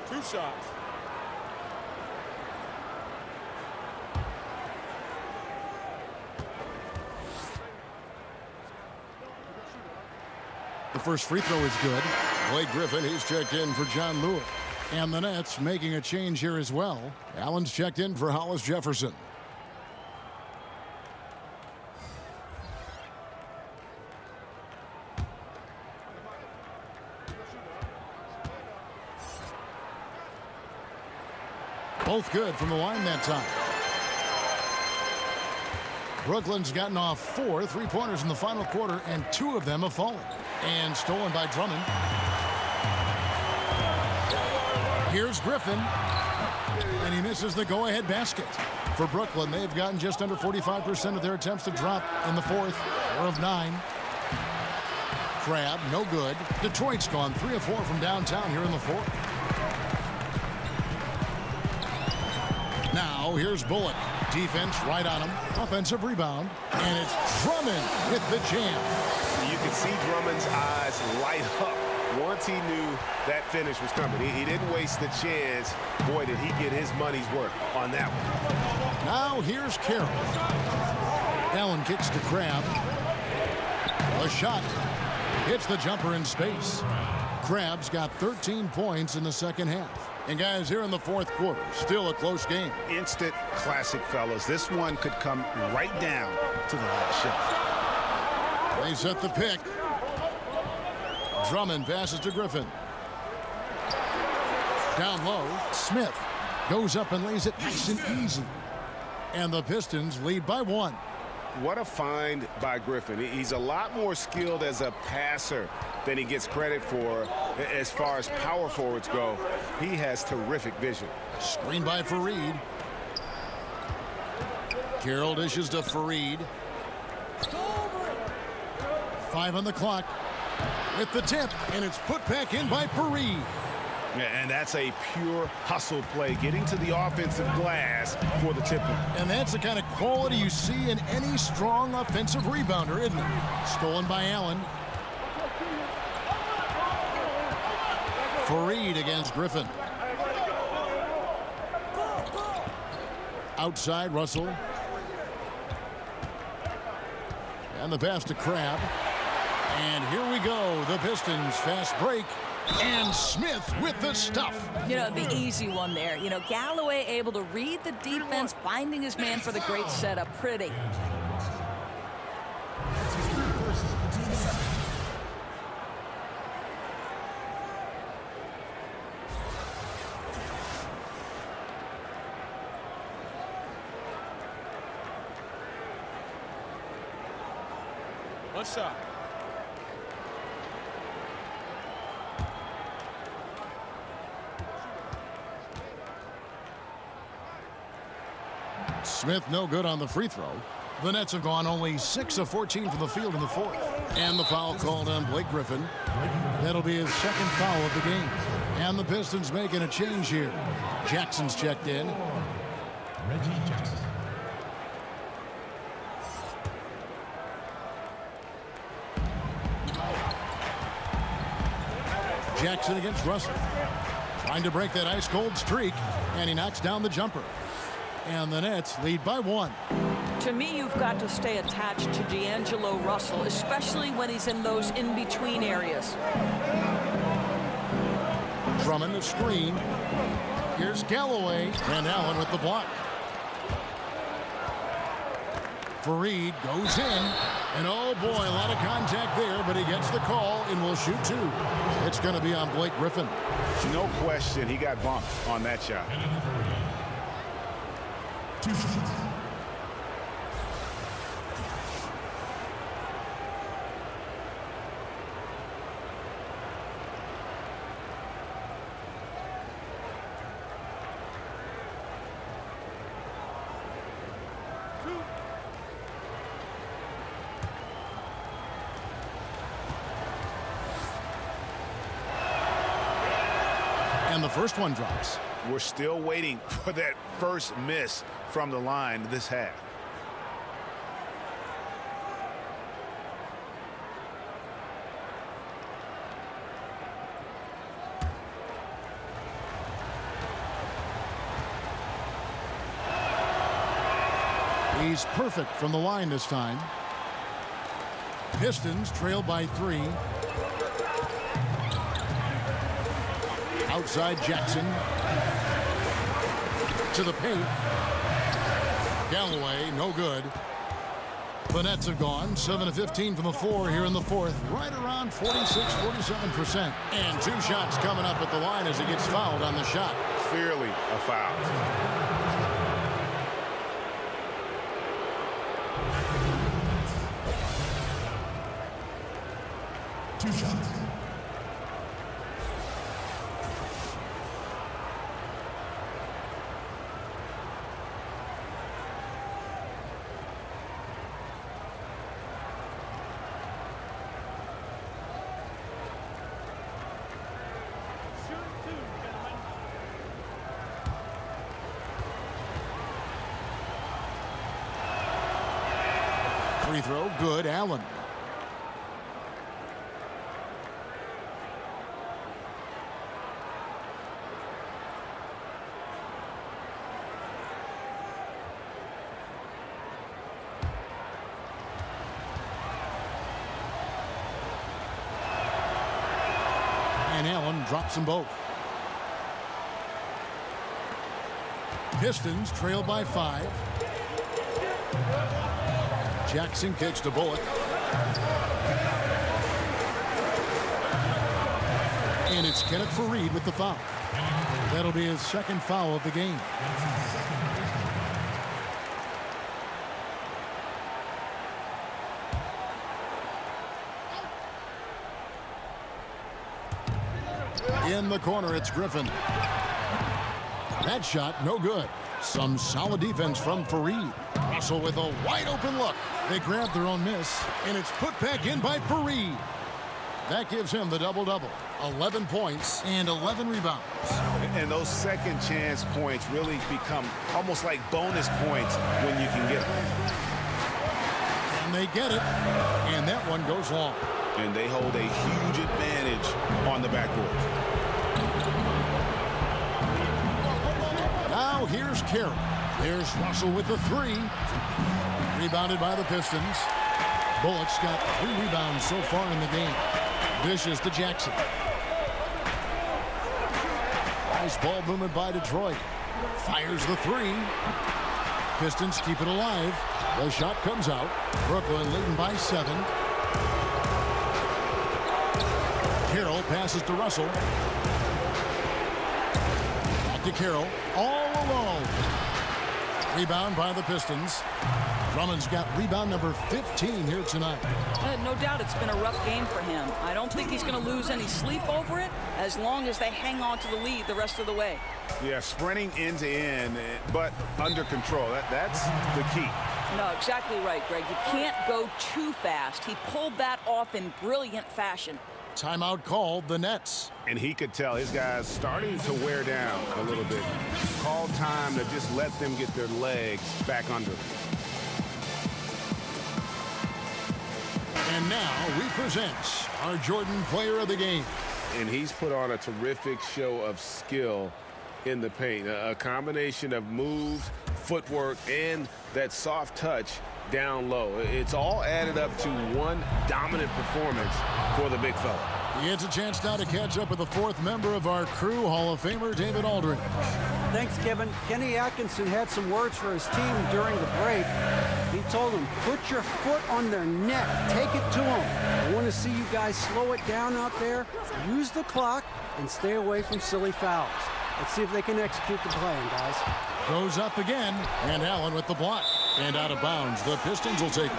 S6: Two shots.
S1: The first free throw is good. Blake Griffin, he's checked in for John Lewis. And the Nets making a change here as well. Allen's checked in for Hollis Jefferson. Both good from the line that time. Brooklyn's gotten off 4 3-pointers in the final quarter, and 2 of them have fallen. And stolen by Drummond. Here's Griffin. And he misses the go-ahead basket. For Brooklyn, they've gotten just under 45% of their attempts to drop in the 4th. 4 of 9. Crabb, no good. Detroit's gone 3 of 4 from downtown here in the 4th. Now, here's Bullock. Defense right on him. Offensive rebound. And it's Drummond with the jam.
S5: You can see Drummond's eyes light up once he knew that finish was coming. He didn't waste the chance. Boy, did he get his money's worth on that one.
S1: Now, here's Carroll. Allen kicks to Crabb. A shot. Hits the jumper in space. Crabb's got 13 points in the second half. And guys, here in the 4th quarter, still a close game.
S5: Instant classic, fellas. This one could come right down to the last shot.
S1: They set the pick. Drummond passes to Griffin. Down low, Smith goes up and lays it nice and easy. And the Pistons lead by 1.
S5: What a find by Griffin. He's a lot more skilled as a passer than he gets credit for as far as power forwards go. He has terrific vision.
S1: Screen by Fareed. Carroll dishes to Fareed. 5 on the clock. With the tip, and it's put back in by Fareed.
S5: And that's a pure hustle play, getting to the offensive glass for the tip.
S1: And that's the kind of quality you see in any strong offensive rebounder, isn't it? Stolen by Allen. Fareed against Griffin. Outside, Russell. And the pass to Crabbe. And here we go. The Pistons fast break. And Smith with the stuff.
S3: You know, the easy one there. You know, Galloway able to read the defense, finding his man for the great setup. Pretty.
S6: One shot.
S1: Smith no good on the free throw. The Nets have gone only 6 of 14 from the field in the fourth. And the foul called on Blake Griffin. That'll be his second foul of the game. And the Pistons making a change here. Jackson's checked in.
S9: Reggie Jackson.
S1: Jackson against Russell. Trying to break that ice-cold streak. And he knocks down the jumper. And the Nets lead by 1.
S3: To me, you've got to stay attached to D'Angelo Russell, especially when he's in those in-between areas.
S1: Drummond the screen. Here's Galloway. And Allen with the block. Fareed goes in. And oh boy, a lot of contact there, but he gets the call and will shoot 2. It's going to be on Blake Griffin.
S5: No question, he got bumped on that shot.
S9: 2 shots.
S1: And the first one drops.
S5: We're still waiting for that first miss from the line this half.
S1: He's perfect from the line this time. Pistons trail by 3. Outside Jackson. To the paint. Galloway, no good. The Nets have gone 7 of 15 from the floor here in the fourth. Right around 46-47%. And 2 shots coming up at the line as he gets fouled on the shot.
S5: Clearly a foul.
S9: Two shots.
S1: Free throw, good. Allen. And Allen drops them both. Pistons trail by 5. Jackson kicks to Bullock. And it's Kenneth Fareed with the foul. That'll be his second foul of the game. In the corner, it's Griffin. That shot, no good. Some solid defense from Fareed. Russell with a wide open look. They grab their own miss, and it's put back in by Fareed. That gives him the double-double. 11 points and 11 rebounds.
S5: And those second chance points really become almost like bonus points when you can get them.
S1: And they get it, and that one goes long.
S5: And they hold a huge advantage on the backboard.
S1: Now here's Carroll. There's Russell with the three. Rebounded by the Pistons. Bullock's got 3 rebounds so far in the game. Dishes to Jackson. Nice ball movement by Detroit. Fires the three. Pistons keep it alive. The shot comes out. Brooklyn leading by 7. Carroll passes to Russell. Back to Carroll. All alone. Rebound by the Pistons. Drummond's got rebound number 15 here tonight.
S3: No doubt it's been a rough game for him. I don't think he's going to lose any sleep over it as long as they hang on to the lead the rest of the way.
S5: Yeah, sprinting end to end, but under control. That's the key.
S3: No, exactly right, Greg. You can't go too fast. He pulled that off in brilliant fashion.
S1: Timeout called, the Nets.
S5: And he could tell his guys starting to wear down a little bit. Call time to just let them get their legs back under them.
S1: And now we present our Jordan Player of the Game.
S4: And he's put on a terrific show of skill in the paint. A combination of moves, footwork, and that soft touch down low. It's all added up to one dominant performance for the big fella.
S1: He gets a chance now to catch up with the 4th member of our crew, Hall of Famer David Aldridge.
S2: Thanks, Kevin. Kenny Atkinson had some words for his team during the break. He told them, put your foot on their neck. Take it to them. I want to see you guys slow it down out there. Use the clock and stay away from silly fouls. Let's see if they can execute the plan, guys.
S1: Goes up again, and Allen with the block. And out of bounds. The Pistons will take it.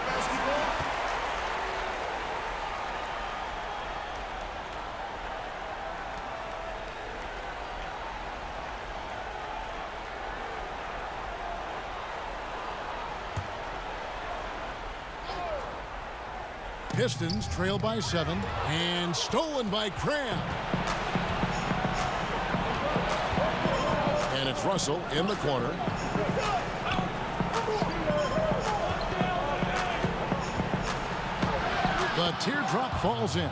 S1: Pistons trail by 7 and stolen by Cram. And it's Russell in the corner. The teardrop falls in.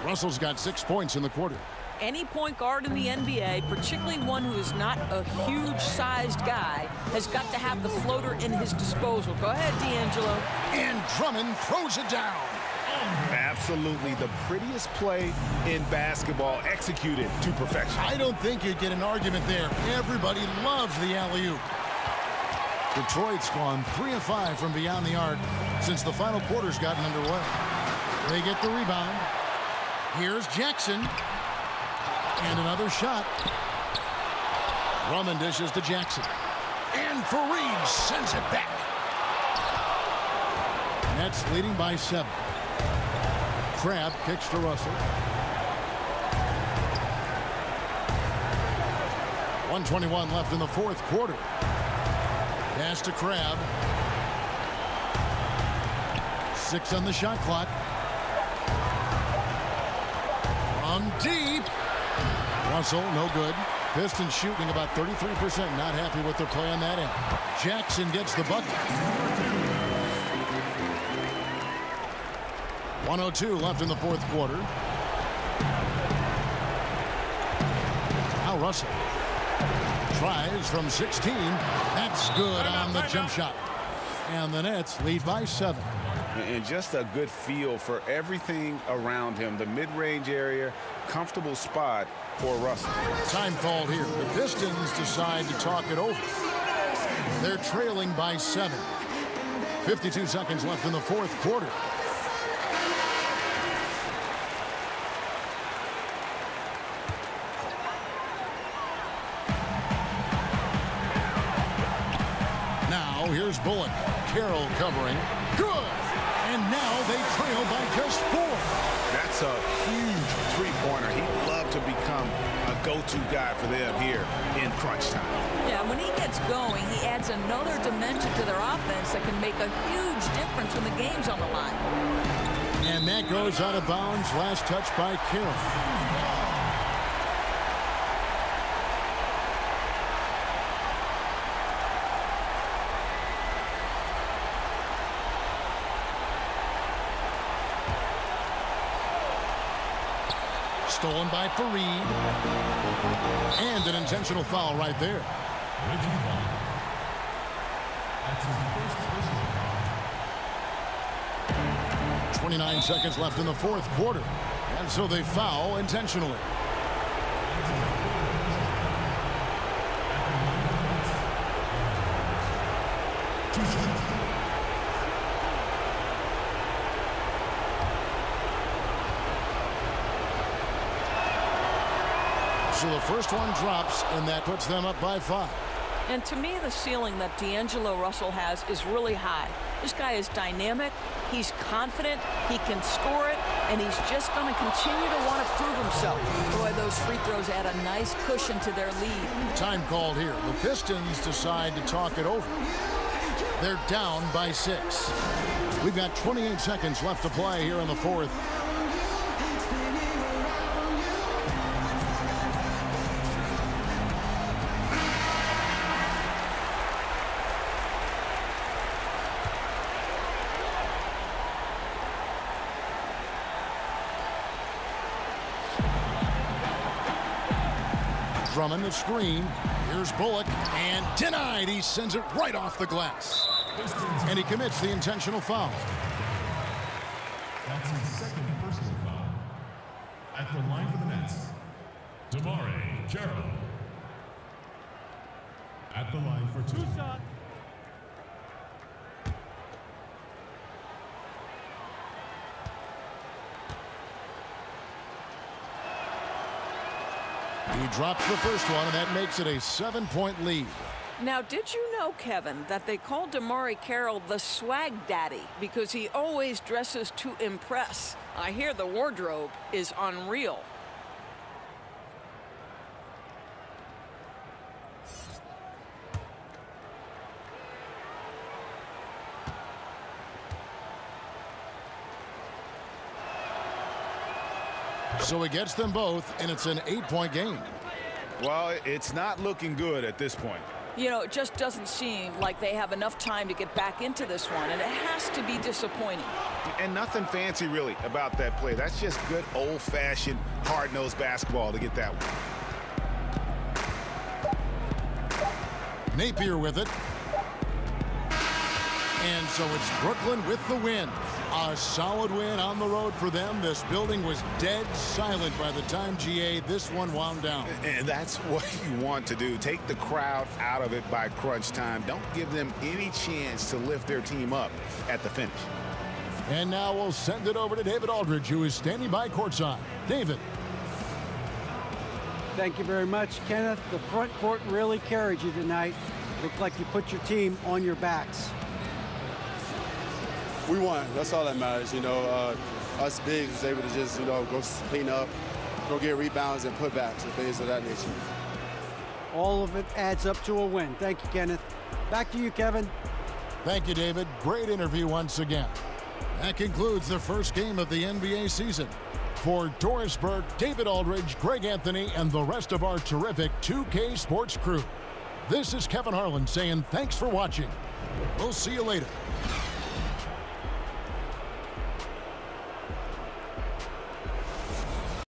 S1: Russell's got 6 points in the quarter.
S3: Any point guard in the NBA, particularly one who is not a huge-sized guy, has got to have the floater in his disposal. Go ahead, D'Angelo.
S1: And Drummond throws it down.
S5: Absolutely the prettiest play in basketball, executed to perfection.
S1: I don't think you'd get an argument there. Everybody loves the alley-oop. Detroit's gone 3 of 5 from beyond the arc since the final quarter's gotten underway. They get the rebound. Here's Jackson. And another shot. Drummond dishes to Jackson. And Fareed sends it back. Nets leading by 7. Crab kicks to Russell. 1:21 left in the 4th quarter. Pass to Crab. 6 on the shot clock. From deep. Russell, no good. Pistons shooting about 33%. Not happy with their play on that end. Jackson gets the bucket. 1:02 left in the 4th quarter. Now Russell tries from 16. That's good on the jump shot. And the Nets lead by 7.
S5: And just a good feel for everything around him. The mid-range area, comfortable spot for Russell.
S1: Time called here. The Pistons decide to talk it over. They're trailing by 7. 52 seconds left in the 4th quarter. Now here's Bullock. Carroll covering. Good! And now they trail by just 4.
S5: That's a huge three-pointer. He'd love to become go-to guy for them here in crunch time.
S3: Yeah, when he gets going, he adds another dimension to their offense that can make a huge difference when the game's on the line.
S1: And that goes out of bounds. Last touch by Carroll. Stolen by Fareed. And an intentional foul right there. 29 seconds left in the fourth quarter. And so they foul intentionally. So the first one drops, and that puts them up by 5.
S3: And to me, the ceiling that D'Angelo Russell has is really high. This guy is dynamic, he's confident, he can score it, and he's just going to continue to want to prove himself. Boy, those free throws add a nice cushion to their lead.
S1: Time called here. The Pistons decide to talk it over. They're down by 6. We've got 28 seconds left to play here in the fourth. Drummond the screen. Here's Bullock, and denied. He sends it right off the glass. And he commits the intentional foul.
S9: That's his second personal foul. At the line for the Nets, Damari Carroll. At the line for 2 shots.
S1: He drops the first one, and that makes it a 7-point lead.
S3: Now, did you know, Kevin, that they call Damari Carroll the swag daddy because he always dresses to impress? I hear the wardrobe is unreal.
S1: So he gets them both, and it's an 8-point game.
S5: Well, it's not looking good at this point.
S3: You know, it just doesn't seem like they have enough time to get back into this one, and it has to be disappointing.
S5: And nothing fancy, really, about that play. That's just good old-fashioned, hard-nosed basketball to get that one.
S1: Napier with it. And so it's Brooklyn with the win. A solid win on the road for them. This building was dead silent by the time, GA, this one wound down.
S5: And that's what you want to do. Take the crowd out of it by crunch time. Don't give them any chance to lift their team up at the finish.
S1: And now we'll send it over to David Aldridge, who is standing by courtside. David.
S2: Thank you very much, Kenneth. The front court really carried you tonight. Looked like you put your team on your backs.
S14: We won. That's all that matters. You know, us bigs was able to just, go clean up, go get rebounds and putbacks and things of that nature.
S2: All of it adds up to a win. Thank you, Kenneth. Back to you, Kevin.
S1: Thank you, David. Great interview once again. That concludes the first game of the NBA season. For Doris Burke, David Aldridge, Greg Anthony, and the rest of our terrific 2K Sports crew, this is Kevin Harlan saying thanks for watching. We'll see you later.